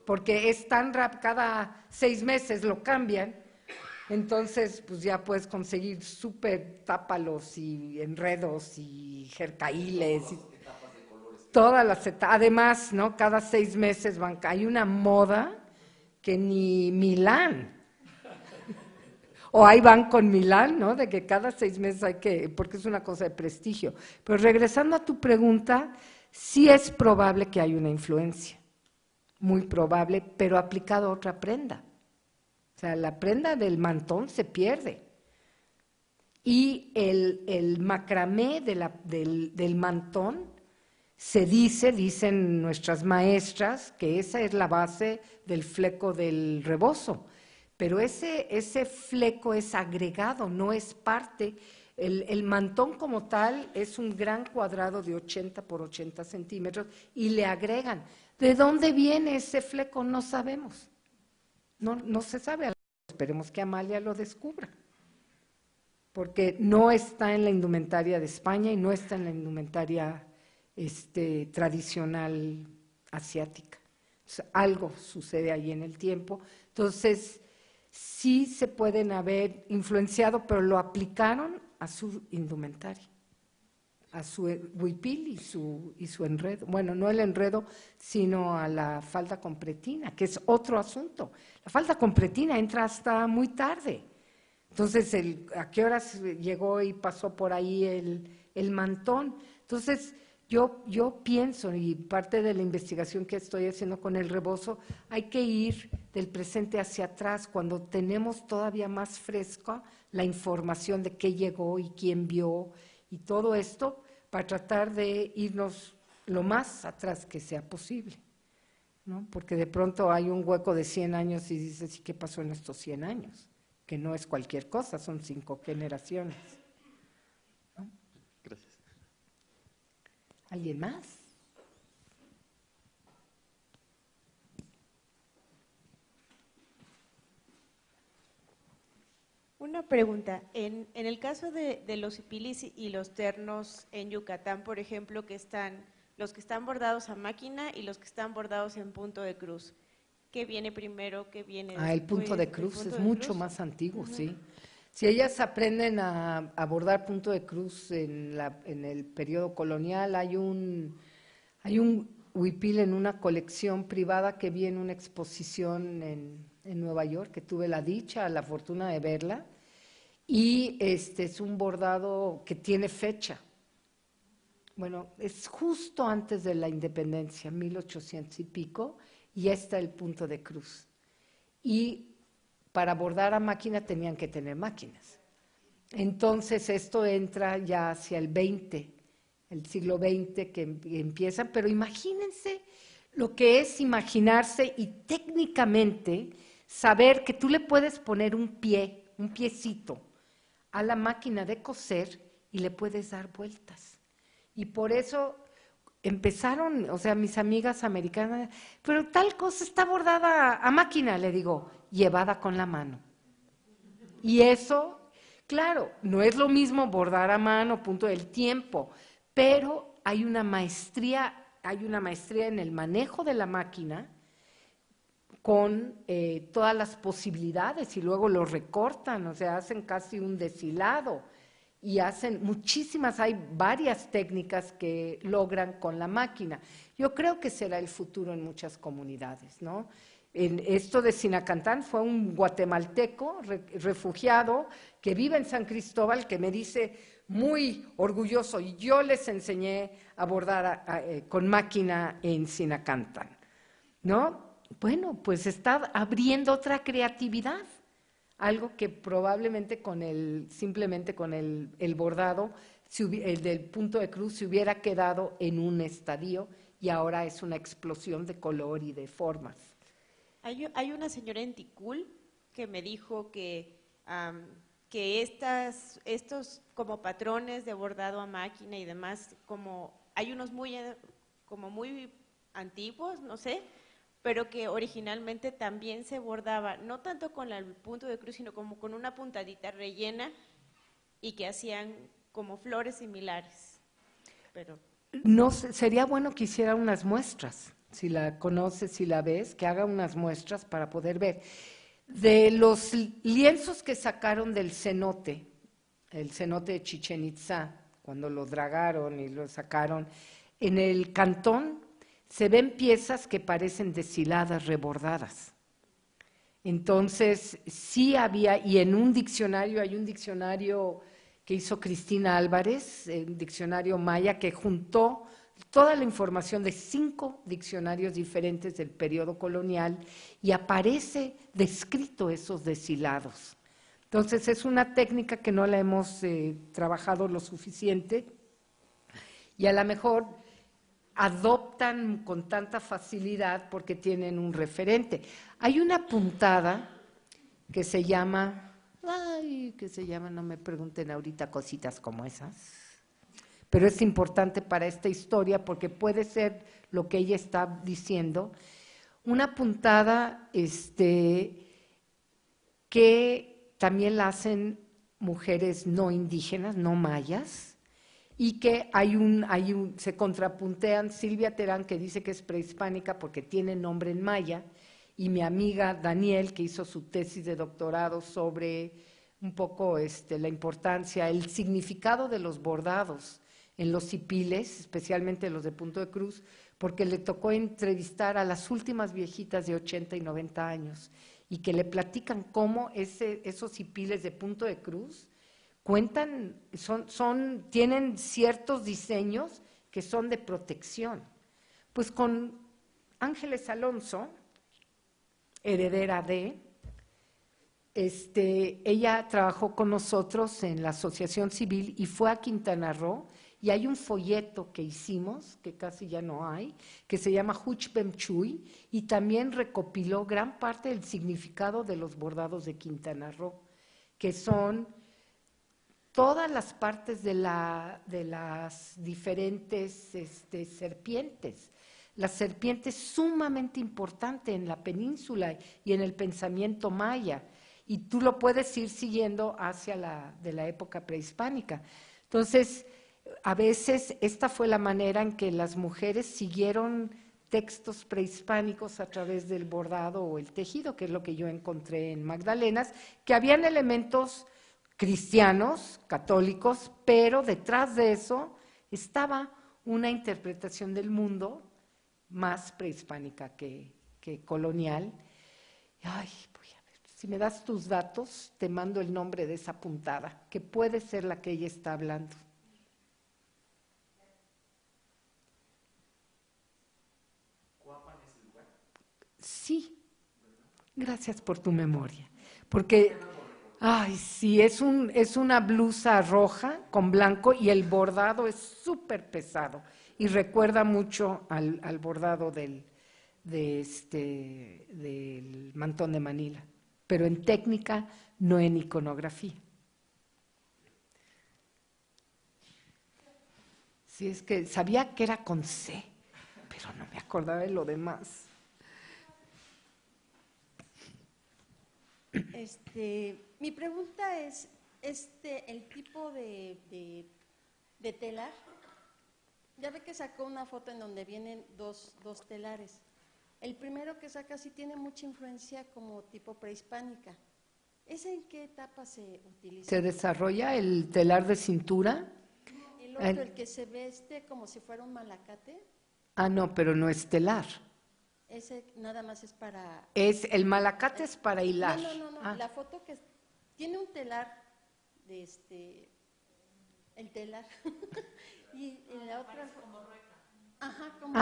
porque es tan rápido, cada 6 meses lo cambian, entonces pues ya puedes conseguir súper tápalos y enredos y jercaíles, y todas las etapas, además, ¿no? Cada 6 meses hay una moda que ni Milán. O ahí van con Milán, ¿no? De que cada 6 meses hay que, porque es una cosa de prestigio. Pero regresando a tu pregunta, sí es probable que haya una influencia, muy probable, pero aplicado a otra prenda. O sea, la prenda del mantón se pierde. Y el macramé del mantón dicen nuestras maestras, que esa es la base del fleco del rebozo. Pero ese fleco es agregado, no es parte. El mantón como tal es un gran cuadrado de 80 por 80 centímetros y le agregan. ¿De dónde viene ese fleco? No sabemos. No se sabe. Esperemos que Amalia lo descubra. Porque no está en la indumentaria de España y no está en la indumentaria tradicional asiática. Entonces, algo sucede ahí en el tiempo. Entonces, sí se pueden haber influenciado, pero lo aplicaron a su indumentaria, a su huipil y su enredo. Bueno, no el enredo, sino a la falda con pretina, que es otro asunto. La falda con pretina entra hasta muy tarde. Entonces, ¿a qué horas llegó y pasó por ahí el mantón? Entonces, yo pienso, y parte de la investigación que estoy haciendo con el rebozo, hay que ir del presente hacia atrás, cuando tenemos todavía más fresca la información de qué llegó y quién vio y todo esto, para tratar de irnos lo más atrás que sea posible, ¿no? Porque de pronto hay un hueco de 100 años y dices, ¿y qué pasó en estos 100 años? Que no es cualquier cosa, son 5 generaciones. Gracias. ¿Alguien más? Una pregunta, en el caso de los hipilis y los ternos en Yucatán, por ejemplo, los que están bordados a máquina y los que están bordados en punto de cruz, ¿qué viene primero? ¿Qué viene después? El punto de cruz es mucho más antiguo, sí. Si ellas aprenden a bordar punto de cruz en el periodo colonial, hay un huipil en una colección privada que vi en una exposición en Nueva York, que tuve la fortuna de verla, y es un bordado que tiene fecha. Bueno, es justo antes de la independencia, 1800 y pico, y está el punto de cruz. Y para bordar a máquina tenían que tener máquinas. Entonces esto entra ya hacia el siglo XX que empieza, pero imagínense lo que es imaginarse y técnicamente saber que tú le puedes poner un piecito a la máquina de coser y le puedes dar vueltas. Y por eso empezaron, o sea, mis amigas americanas, pero tal cosa está bordada a máquina, le digo, llevada con la mano. Y eso, claro, no es lo mismo bordar a mano, punto del tiempo, pero hay una maestría en el manejo de la máquina con todas las posibilidades y luego lo recortan, o sea, hacen casi un deshilado y hacen muchísimas, hay varias técnicas que logran con la máquina. Yo creo que será el futuro en muchas comunidades, ¿no? Esto de Sinacantán fue un guatemalteco refugiado que vive en San Cristóbal que me dice muy orgulloso, y yo les enseñé a bordar con máquina en Sinacantán, ¿no? Bueno, pues está abriendo otra creatividad, algo que probablemente simplemente con el bordado, el del punto de cruz, se hubiera quedado en un estadio y ahora es una explosión de color y de formas. Hay una señora en Ticul que me dijo que estos como patrones de bordado a máquina y demás, hay unos muy antiguos, no sé, pero que originalmente también se bordaba, no tanto con el punto de cruz, sino como con una puntadita rellena y que hacían como flores similares. Pero no sé, sería bueno que hiciera unas muestras, si la conoces, si la ves, que haga unas muestras para poder ver. De los lienzos que sacaron del cenote, el cenote de Chichén Itzá, cuando lo dragaron y lo sacaron, en el cantón se ven piezas que parecen deshiladas, rebordadas. Entonces, sí había, y en un diccionario, hay un diccionario que hizo Cristina Álvarez, el diccionario maya, que juntó toda la información de 5 diccionarios diferentes del periodo colonial y aparece descrito esos deshilados. Entonces, es una técnica que no la hemos trabajado lo suficiente y a lo mejor adoptan con tanta facilidad porque tienen un referente. Hay una puntada que se llama, no me pregunten ahorita cositas como esas, pero es importante para esta historia porque puede ser lo que ella está diciendo, una puntada que también la hacen mujeres no indígenas, no mayas, y que se contrapuntean Silvia Terán, que dice que es prehispánica porque tiene nombre en maya, y mi amiga Daniel, que hizo su tesis de doctorado sobre un poco la importancia, el significado de los bordados en los hipiles, especialmente los de punto de cruz, porque le tocó entrevistar a las últimas viejitas de 80 y 90 años, y que le platican cómo esos hipiles de punto de cruz cuentan, tienen ciertos diseños que son de protección. Pues con Ángeles Alonso, heredera de, ella trabajó con nosotros en la Asociación Civil y fue a Quintana Roo, y hay un folleto que hicimos, que casi ya no hay, que se llama Huchpem Chuy, y también recopiló gran parte del significado de los bordados de Quintana Roo, que son todas las partes de las diferentes serpientes. La serpiente es sumamente importante en la península y en el pensamiento maya, y tú lo puedes ir siguiendo hacia de la época prehispánica. Entonces, a veces esta fue la manera en que las mujeres siguieron textos prehispánicos a través del bordado o el tejido, que es lo que yo encontré en Magdalenas, que habían elementos cristianos, católicos, pero detrás de eso estaba una interpretación del mundo más prehispánica que colonial. Ay, voy a ver Si me das tus datos, te mando el nombre de esa puntada, que puede ser la que ella está hablando. Sí, gracias por tu memoria. Porque, ay, sí, es una blusa roja con blanco y el bordado es súper pesado y recuerda mucho al bordado del mantón de Manila, pero en técnica, no en iconografía. Sí, es que sabía que era con C, pero no me acordaba de lo demás. Mi pregunta es, el tipo de telar, ya ve que sacó una foto en donde vienen dos telares. El primero que saca sí tiene mucha influencia como tipo prehispánica. ¿Ese en qué etapa se utiliza? ¿Se desarrolla el telar de cintura? El otro, el que se ve como si fuera un malacate. Ah, no, pero no es telar. Ese nada más es para… El malacate es para hilar. No. Ah. La foto que tiene un telar de el telar. y la otra… Ajá, como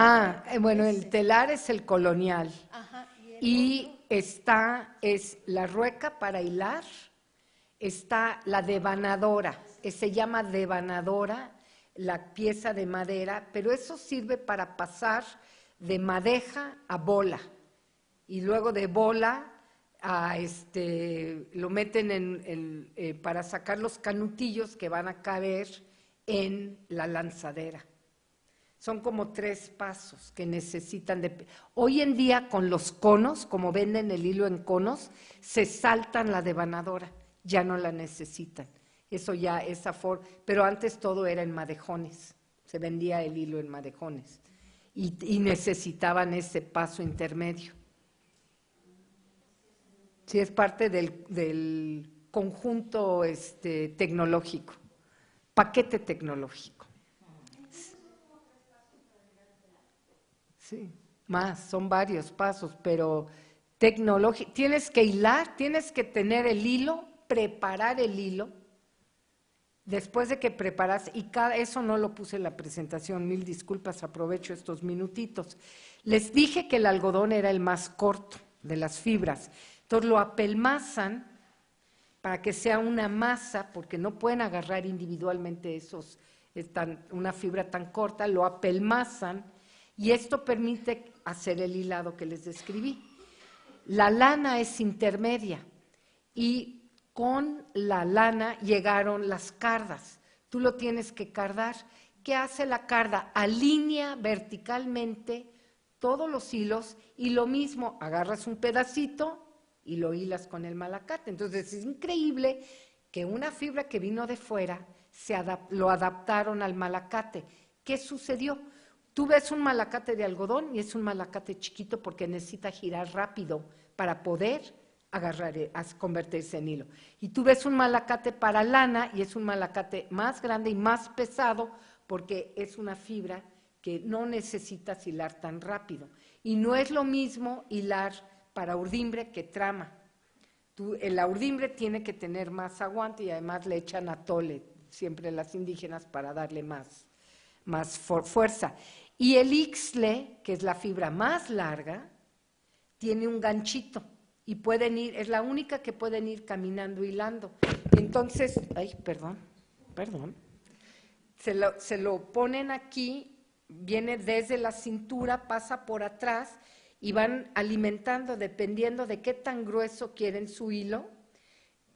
bueno, ese. el telar es el colonial. Ajá, Y es la rueca para hilar, está la devanadora, se llama devanadora, la pieza de madera, pero eso sirve para pasar de madeja a bola, y luego de bola lo meten para sacar los canutillos que van a caber en la lanzadera. Son como 3 pasos que necesitan Hoy en día con los conos, como venden el hilo en conos, se saltan la devanadora, ya no la necesitan. Eso ya es pero antes todo era en madejones, se vendía el hilo en madejones y necesitaban ese paso intermedio. Sí, es parte del conjunto tecnológico, paquete tecnológico. Sí, son varios pasos, pero tienes que hilar, tienes que tener el hilo, preparar el hilo. Después de que preparas, eso no lo puse en la presentación, 1000 disculpas, aprovecho estos minutitos. Les dije que el algodón era el más corto de las fibras, entonces lo apelmazan para que sea una masa, porque no pueden agarrar individualmente una fibra tan corta, lo apelmazan y esto permite hacer el hilado que les describí. La lana es intermedia y con la lana llegaron las cardas. Tú lo tienes que cardar. ¿Qué hace la carda? Alinea verticalmente todos los hilos y lo mismo, agarras un pedacito y lo hilas con el malacate. Entonces es increíble que una fibra que vino de fuera lo adaptaron al malacate. ¿Qué sucedió? Tú ves un malacate de algodón y es un malacate chiquito porque necesita girar rápido para poder convertirse en hilo. Y tú ves un malacate para lana y es un malacate más grande y más pesado porque es una fibra que no necesitas hilar tan rápido. Y no es lo mismo hilar para urdimbre que trama. El urdimbre tiene que tener más aguante y además le echan atole, siempre las indígenas, para darle más fuerza. Y el ixtle, que es la fibra más larga, tiene un ganchito y es la única que pueden ir caminando hilando. Entonces, se lo ponen aquí, viene desde la cintura, pasa por atrás y van alimentando, dependiendo de qué tan grueso quieren su hilo,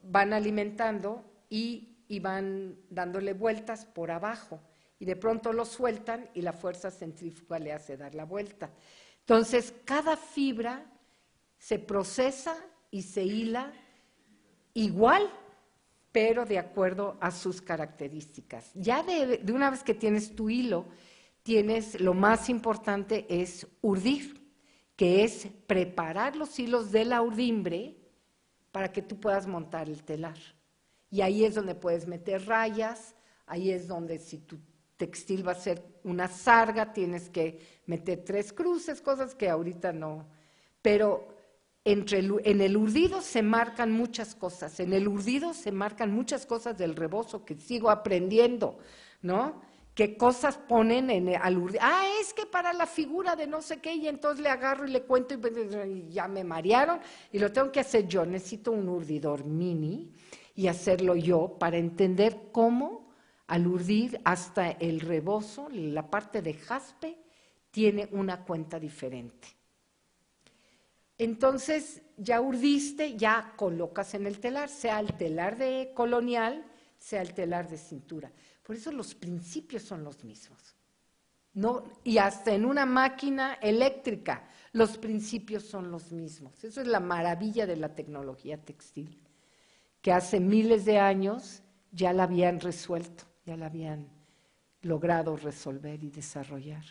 van alimentando y van dándole vueltas por abajo. Y de pronto lo sueltan y la fuerza centrífuga le hace dar la vuelta. Entonces, cada fibra se procesa y se hila igual, pero de acuerdo a sus características. Ya de una vez que tienes tu hilo, lo más importante es urdir, que es preparar los hilos de la urdimbre para que tú puedas montar el telar. Y ahí es donde puedes meter rayas, ahí es donde si tu textil va a ser una sarga, tienes que meter 3 cruces, cosas que ahorita no. Pero en el urdido se marcan muchas cosas, en el urdido se marcan muchas cosas del rebozo que sigo aprendiendo, ¿no? ¿Qué cosas ponen al urdido? Ah, es que para la figura de no sé qué, y entonces le agarro y le cuento y ya me marearon y lo tengo que hacer yo. Necesito un urdidor mini y hacerlo yo para entender cómo al urdir hasta el rebozo, la parte de jaspe, tiene una cuenta diferente. Entonces, ya urdiste, ya colocas en el telar, sea el telar de colonial, sea el telar de cintura. Por eso los principios son los mismos. ¿No? Y hasta en una máquina eléctrica, los principios son los mismos. Eso es la maravilla de la tecnología textil, que hace miles de años ya la habían resuelto, ya la habían logrado resolver y desarrollar.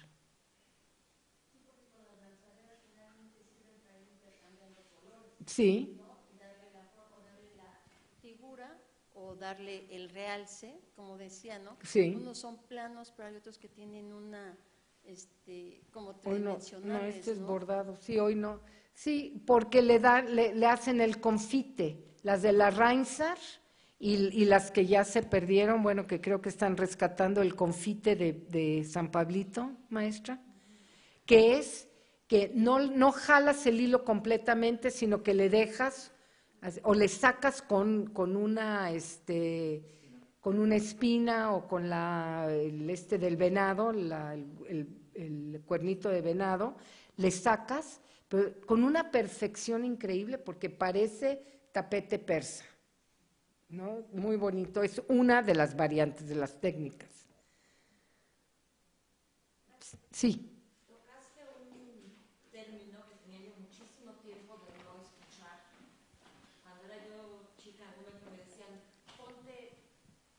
Sí. Darle la forma, darle la figura o darle el realce, como decía, ¿no? Sí. Unos son planos, pero hay otros que tienen una, como Hoy no, tridimensionales, este es ¿no? bordado, sí, hoy no. Sí, porque le hacen el confite, las de la Reinsar y las que ya se perdieron, bueno, que creo que están rescatando el confite de San Pablito, maestra, que es que no jalas el hilo completamente, sino que le dejas o le sacas con una espina o con el del venado, el cuernito de venado, le sacas, pero con una perfección increíble porque parece tapete persa, ¿no? Muy bonito, es una de las variantes de las técnicas. Sí.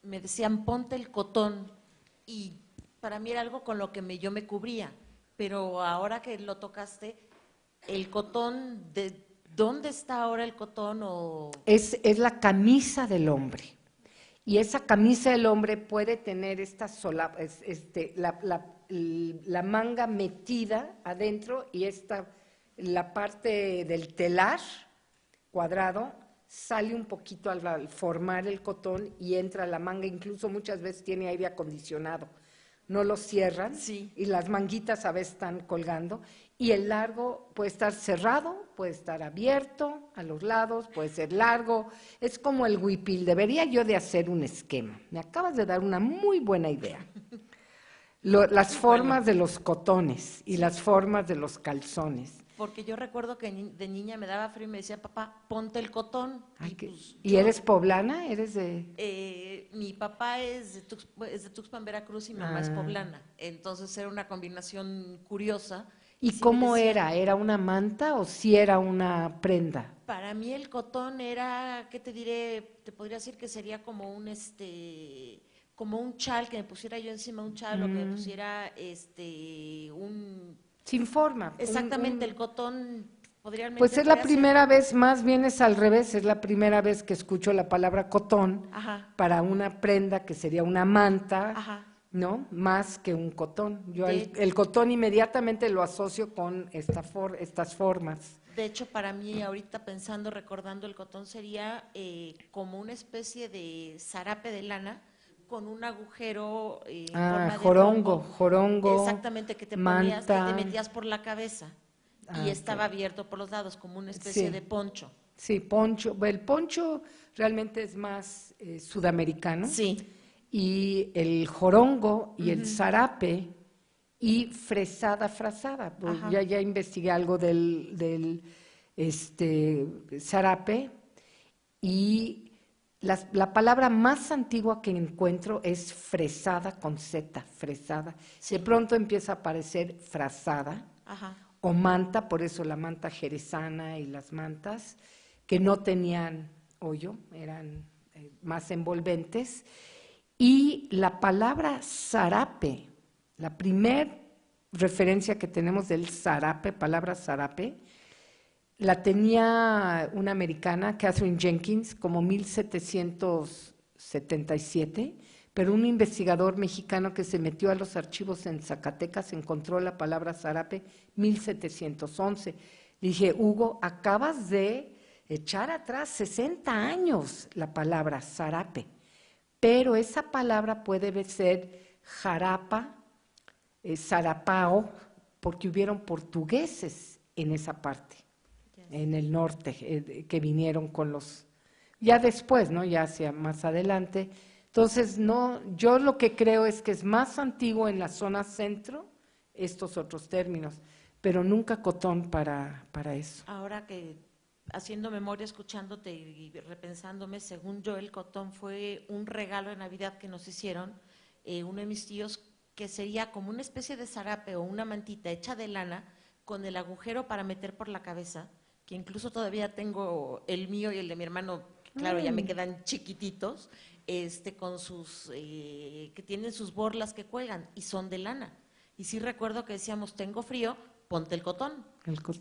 Me decían, ponte el cotón, y para mí era algo con lo que yo me cubría, pero ahora que lo tocaste, el cotón, ¿dónde está ahora el cotón? Es la camisa del hombre, y esa camisa del hombre puede tener la manga metida adentro y la parte del telar cuadrado sale un poquito al formar el cotón y entra la manga, incluso muchas veces tiene aire acondicionado, no lo cierran, sí, y las manguitas a veces están colgando, y el largo puede estar cerrado, puede estar abierto a los lados, puede ser largo, es como el huipil. Debería yo de hacer un esquema, me acabas de dar una muy buena idea. Las formas de los cotones y las formas de los calzones. Porque yo recuerdo que de niña me daba frío y me decía, papá, ponte el cotón. Ay, ¿y eres poblana? ¿Eres de...? Mi papá es de Tuxpan, Veracruz, y mi mamá es poblana. Entonces era una combinación curiosa. ¿Y sí cómo era? ¿Era una manta o sí era una prenda? Para mí el cotón era, ¿qué te diré? Te podría decir que sería como como un chal, que me pusiera yo encima un chal, o que me pusiera un... Sin forma. Exactamente, el cotón podría... Pues es la primera vez, más bien es al revés, es la primera vez que escucho la palabra cotón para una prenda que sería una manta, ¿no? Más que un cotón. Yo el cotón inmediatamente lo asocio con estas formas. De hecho, para mí, ahorita pensando, recordando, el cotón sería como una especie de zarape de lana, con un agujero forma de jorongo. Exactamente, que te manta, ponías, que te metías por la cabeza y estaba abierto por los lados, como una especie de poncho. Sí, poncho. El poncho realmente es más sudamericano. Sí. Y el jorongo y el zarape y frazada. Ya investigué algo del zarape, y la palabra más antigua que encuentro es fresada con Z, fresada. Sí. De pronto empieza a aparecer frazada o manta, por eso la manta jerezana y las mantas que no tenían hoyo, eran más envolventes. Y la palabra zarape, la primer referencia que tenemos del zarape, palabra zarape, la tenía una americana, Catherine Jenkins, como 1777, pero un investigador mexicano que se metió a los archivos en Zacatecas encontró la palabra zarape 1711. Le dije, Hugo, acabas de echar atrás 60 años la palabra zarape, pero esa palabra puede ser jarapa, zarapao, porque hubieron portugueses en esa parte, en el norte, que vinieron con los, ya después, ¿no? Ya hacia más adelante. Entonces, no, yo lo que creo es que es más antiguo en la zona centro estos otros términos, pero nunca cotón para eso. Ahora que haciendo memoria, escuchándote y repensándome, según yo, el cotón fue un regalo de Navidad que nos hicieron uno de mis tíos, que sería como una especie de zarape o una mantita hecha de lana con el agujero para meter por la cabeza, que incluso todavía tengo el mío y el de mi hermano, claro, ya me quedan chiquititos, con sus, que tienen sus borlas que cuelgan y son de lana. Y sí recuerdo que decíamos, tengo frío, ponte el cotón.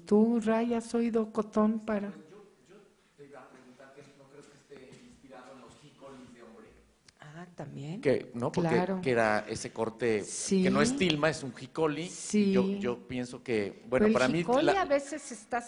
¿Tú, Ray, has oído cotón para...? Yo te iba a preguntar que no creo que esté inspirado en los jicolis de hombre. Ah, ¿también? Que, ¿no? Porque claro. que era ese corte, Sí. que no es tilma, es un jicoli. Sí. Yo pienso que, bueno, pero para el mí... jicoli a veces está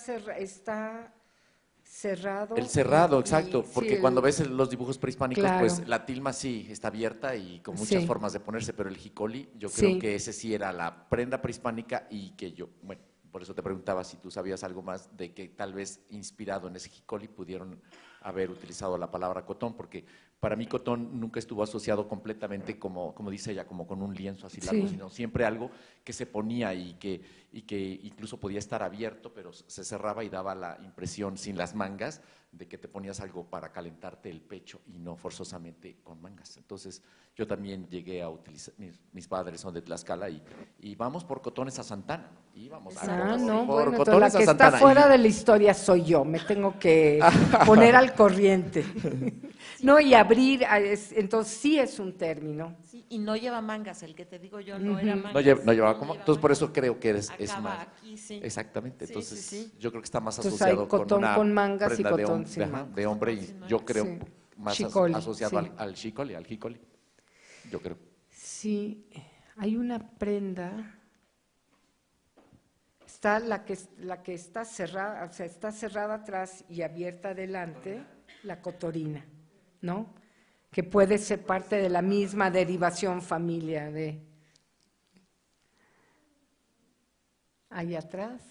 cerrado. El cerrado, y- exacto, sí, porque cuando ves los dibujos prehispánicos, Claro. pues la tilma sí está abierta y con muchas Sí. formas de ponerse, pero el jicoli, yo Sí. creo que ese sí era la prenda prehispánica y que yo, bueno, por eso te preguntaba si tú sabías algo más de que tal vez inspirado en ese jicoli pudieron haber utilizado la palabra cotón, porque para mí cotón nunca estuvo asociado completamente como dice ella, como con un lienzo así largo, Sí. sino siempre algo que se ponía y que incluso podía estar abierto, pero se cerraba y daba la impresión sin las mangas de que te ponías algo para calentarte el pecho y no forzosamente con mangas. Entonces yo también llegué a utilizar, mis padres son de Tlaxcala y vamos por cotones a Santana. Íbamos Ah, no, por bueno, entonces cotones la a que Santana. está fuera Y- de la historia soy yo, me tengo que poner al corriente. No, y abrir, entonces sí es un término. Sí, y no lleva mangas, el que te digo yo no era Ujú. mangas. no llevaba como, lleva entonces por mangas. eso creo que es Acaba más. aquí, sí. Exactamente, Sí, entonces sí, sí. yo creo que está más Entonces asociado hay cotón con una con mangas y prenda de, cotón sin ajá, mangas. de hombre Cotón y sin yo mangas. creo Sí. más Jicoli, asociado sí. al jicoli, yo creo. Sí, hay una prenda, está la que está cerrada, o sea, está cerrada atrás y abierta adelante, la cotorina, ¿no? Que puede ser parte de la misma derivación familia de… Ahí atrás.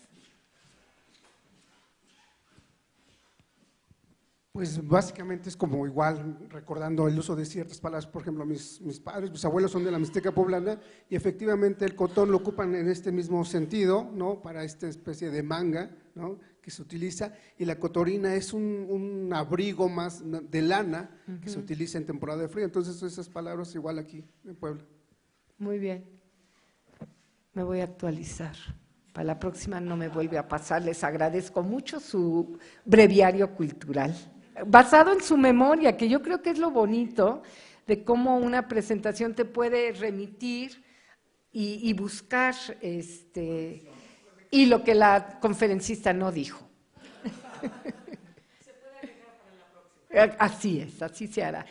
Pues básicamente es como igual, recordando el uso de ciertas palabras. Por ejemplo, mis padres, mis abuelos son de la Mixteca poblana y efectivamente el cotón lo ocupan en este mismo sentido, ¿no? Para esta especie de manga, ¿no? Que se utiliza, y la cotorina es un abrigo más de lana que se utiliza en temporada de frío. Entonces esas palabras igual aquí en Puebla. Muy bien. Me voy a actualizar. Para la próxima no me vuelve a pasar. Les agradezco mucho su breviario cultural, basado en su memoria, que yo creo que es lo bonito de cómo una presentación te puede remitir y buscar y lo que la conferencista no dijo. Se puede agregar para la próxima. Así es, así se hará.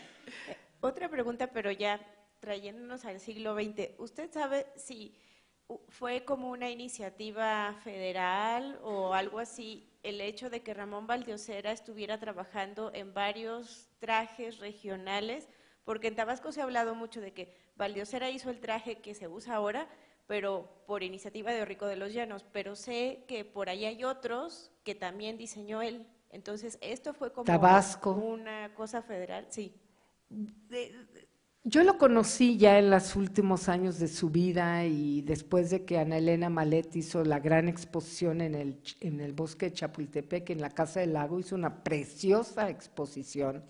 Otra pregunta, pero ya trayéndonos al siglo XX. ¿Usted sabe si fue como una iniciativa federal o algo así el hecho de que Ramón Valdiosera estuviera trabajando en varios trajes regionales? Porque en Tabasco se ha hablado mucho de que Valdiosera hizo el traje que se usa ahora, pero por iniciativa de Rico de los Llanos, pero sé que por ahí hay otros que también diseñó él. Entonces, ¿esto fue como Tabasco. una cosa federal? Sí. Yo lo conocí ya en los últimos años de su vida y después de que Ana Elena Malet hizo la gran exposición en el bosque de Chapultepec, en la Casa del Lago, hizo una preciosa exposición.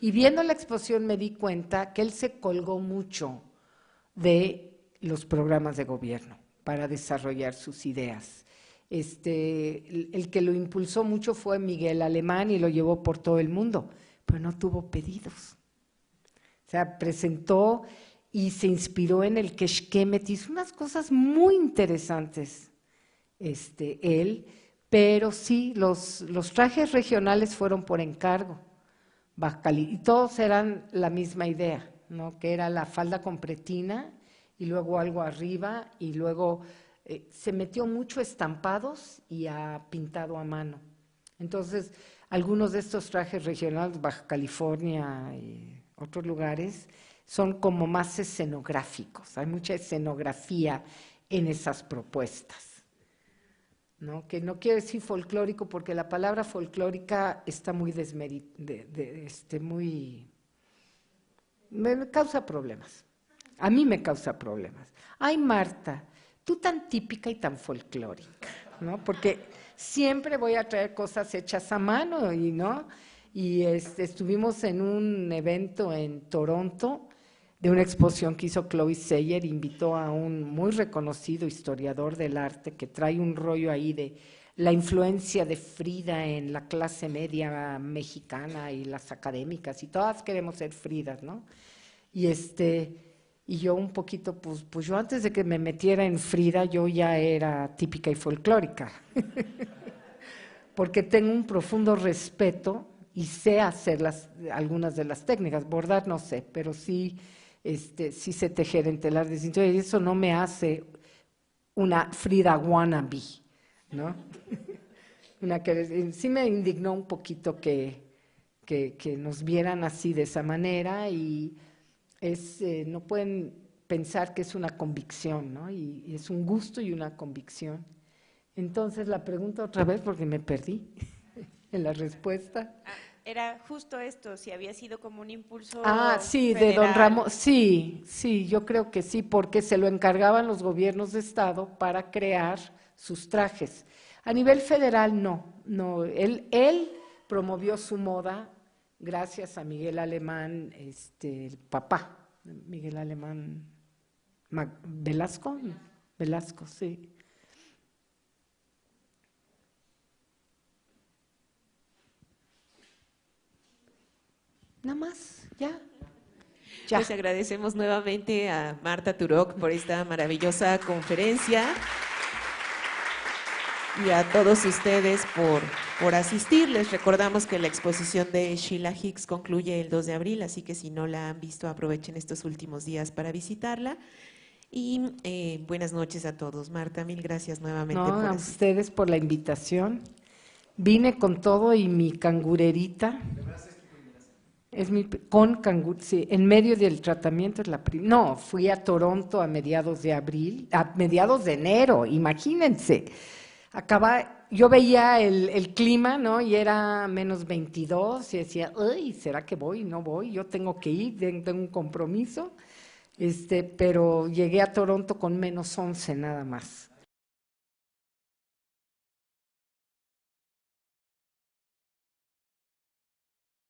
Y viendo la exposición me di cuenta que él se colgó mucho de los programas de gobierno para desarrollar sus ideas. El que lo impulsó mucho fue Miguel Alemán y lo llevó por todo el mundo, pero no tuvo pedidos. O sea, presentó y se inspiró en el Quexquémet, hizo unas cosas muy interesantes él, pero sí, los trajes regionales fueron por encargo, y todos eran la misma idea, ¿no? Que era la falda con pretina y luego algo arriba y luego se metió mucho a estampados y a pintado a mano. Entonces, algunos de estos trajes regionales, Baja California y otros lugares, son como más escenográficos. Hay mucha escenografía en esas propuestas, ¿no? Que no quiero decir folclórico porque la palabra folclórica está muy me causa problemas. A mí me causa problemas. Ay, Marta, tú tan típica y tan folclórica, ¿no? Porque siempre voy a traer cosas hechas a mano, ¿no? Y estuvimos en un evento en Toronto de una exposición que hizo Chloe Seyer, invitó a un muy reconocido historiador del arte que trae un rollo ahí de la influencia de Frida en la clase media mexicana y las académicas, y todas queremos ser Fridas, ¿no? Y yo un poquito, pues yo antes de que me metiera en Frida, yo ya era típica y folclórica, porque tengo un profundo respeto y sé hacer algunas de las técnicas. Bordar no sé, pero sí sé tejer en telar de cintura, y eso no me hace una Frida wannabe, ¿no? Sí me indignó un poquito que nos vieran así de esa manera, y no pueden pensar que es una convicción, ¿no? Y es un gusto y una convicción. Entonces, la pregunta otra vez, porque me perdí en la respuesta. Era justo esto, si había sido como un impulso sí, federal. de don Ramón, sí, yo creo que sí, porque se lo encargaban los gobiernos de estado para crear sus trajes. A nivel federal no, él promovió su moda gracias a Miguel Alemán, el papá, Miguel Alemán Velasco, sí. Nada más, ya. Pues agradecemos nuevamente a Marta Turok por esta maravillosa conferencia y a todos ustedes por asistir. Les recordamos que la exposición de Sheila Hicks concluye el 2 de abril, así que si no la han visto, aprovechen estos últimos días para visitarla. Y buenas noches a todos. Marta, mil gracias nuevamente por a asistir. ustedes por la invitación. Vine con todo y mi cangurerita. Con canguro, sí, en medio del tratamiento es la primera. No, fui a Toronto a mediados de abril, a mediados de enero, imagínense. Yo veía el clima, ¿no? Y era menos 22 y decía, ay, ¿será que voy? No voy, yo tengo que ir, tengo un compromiso. Pero llegué a Toronto con menos 11 nada más.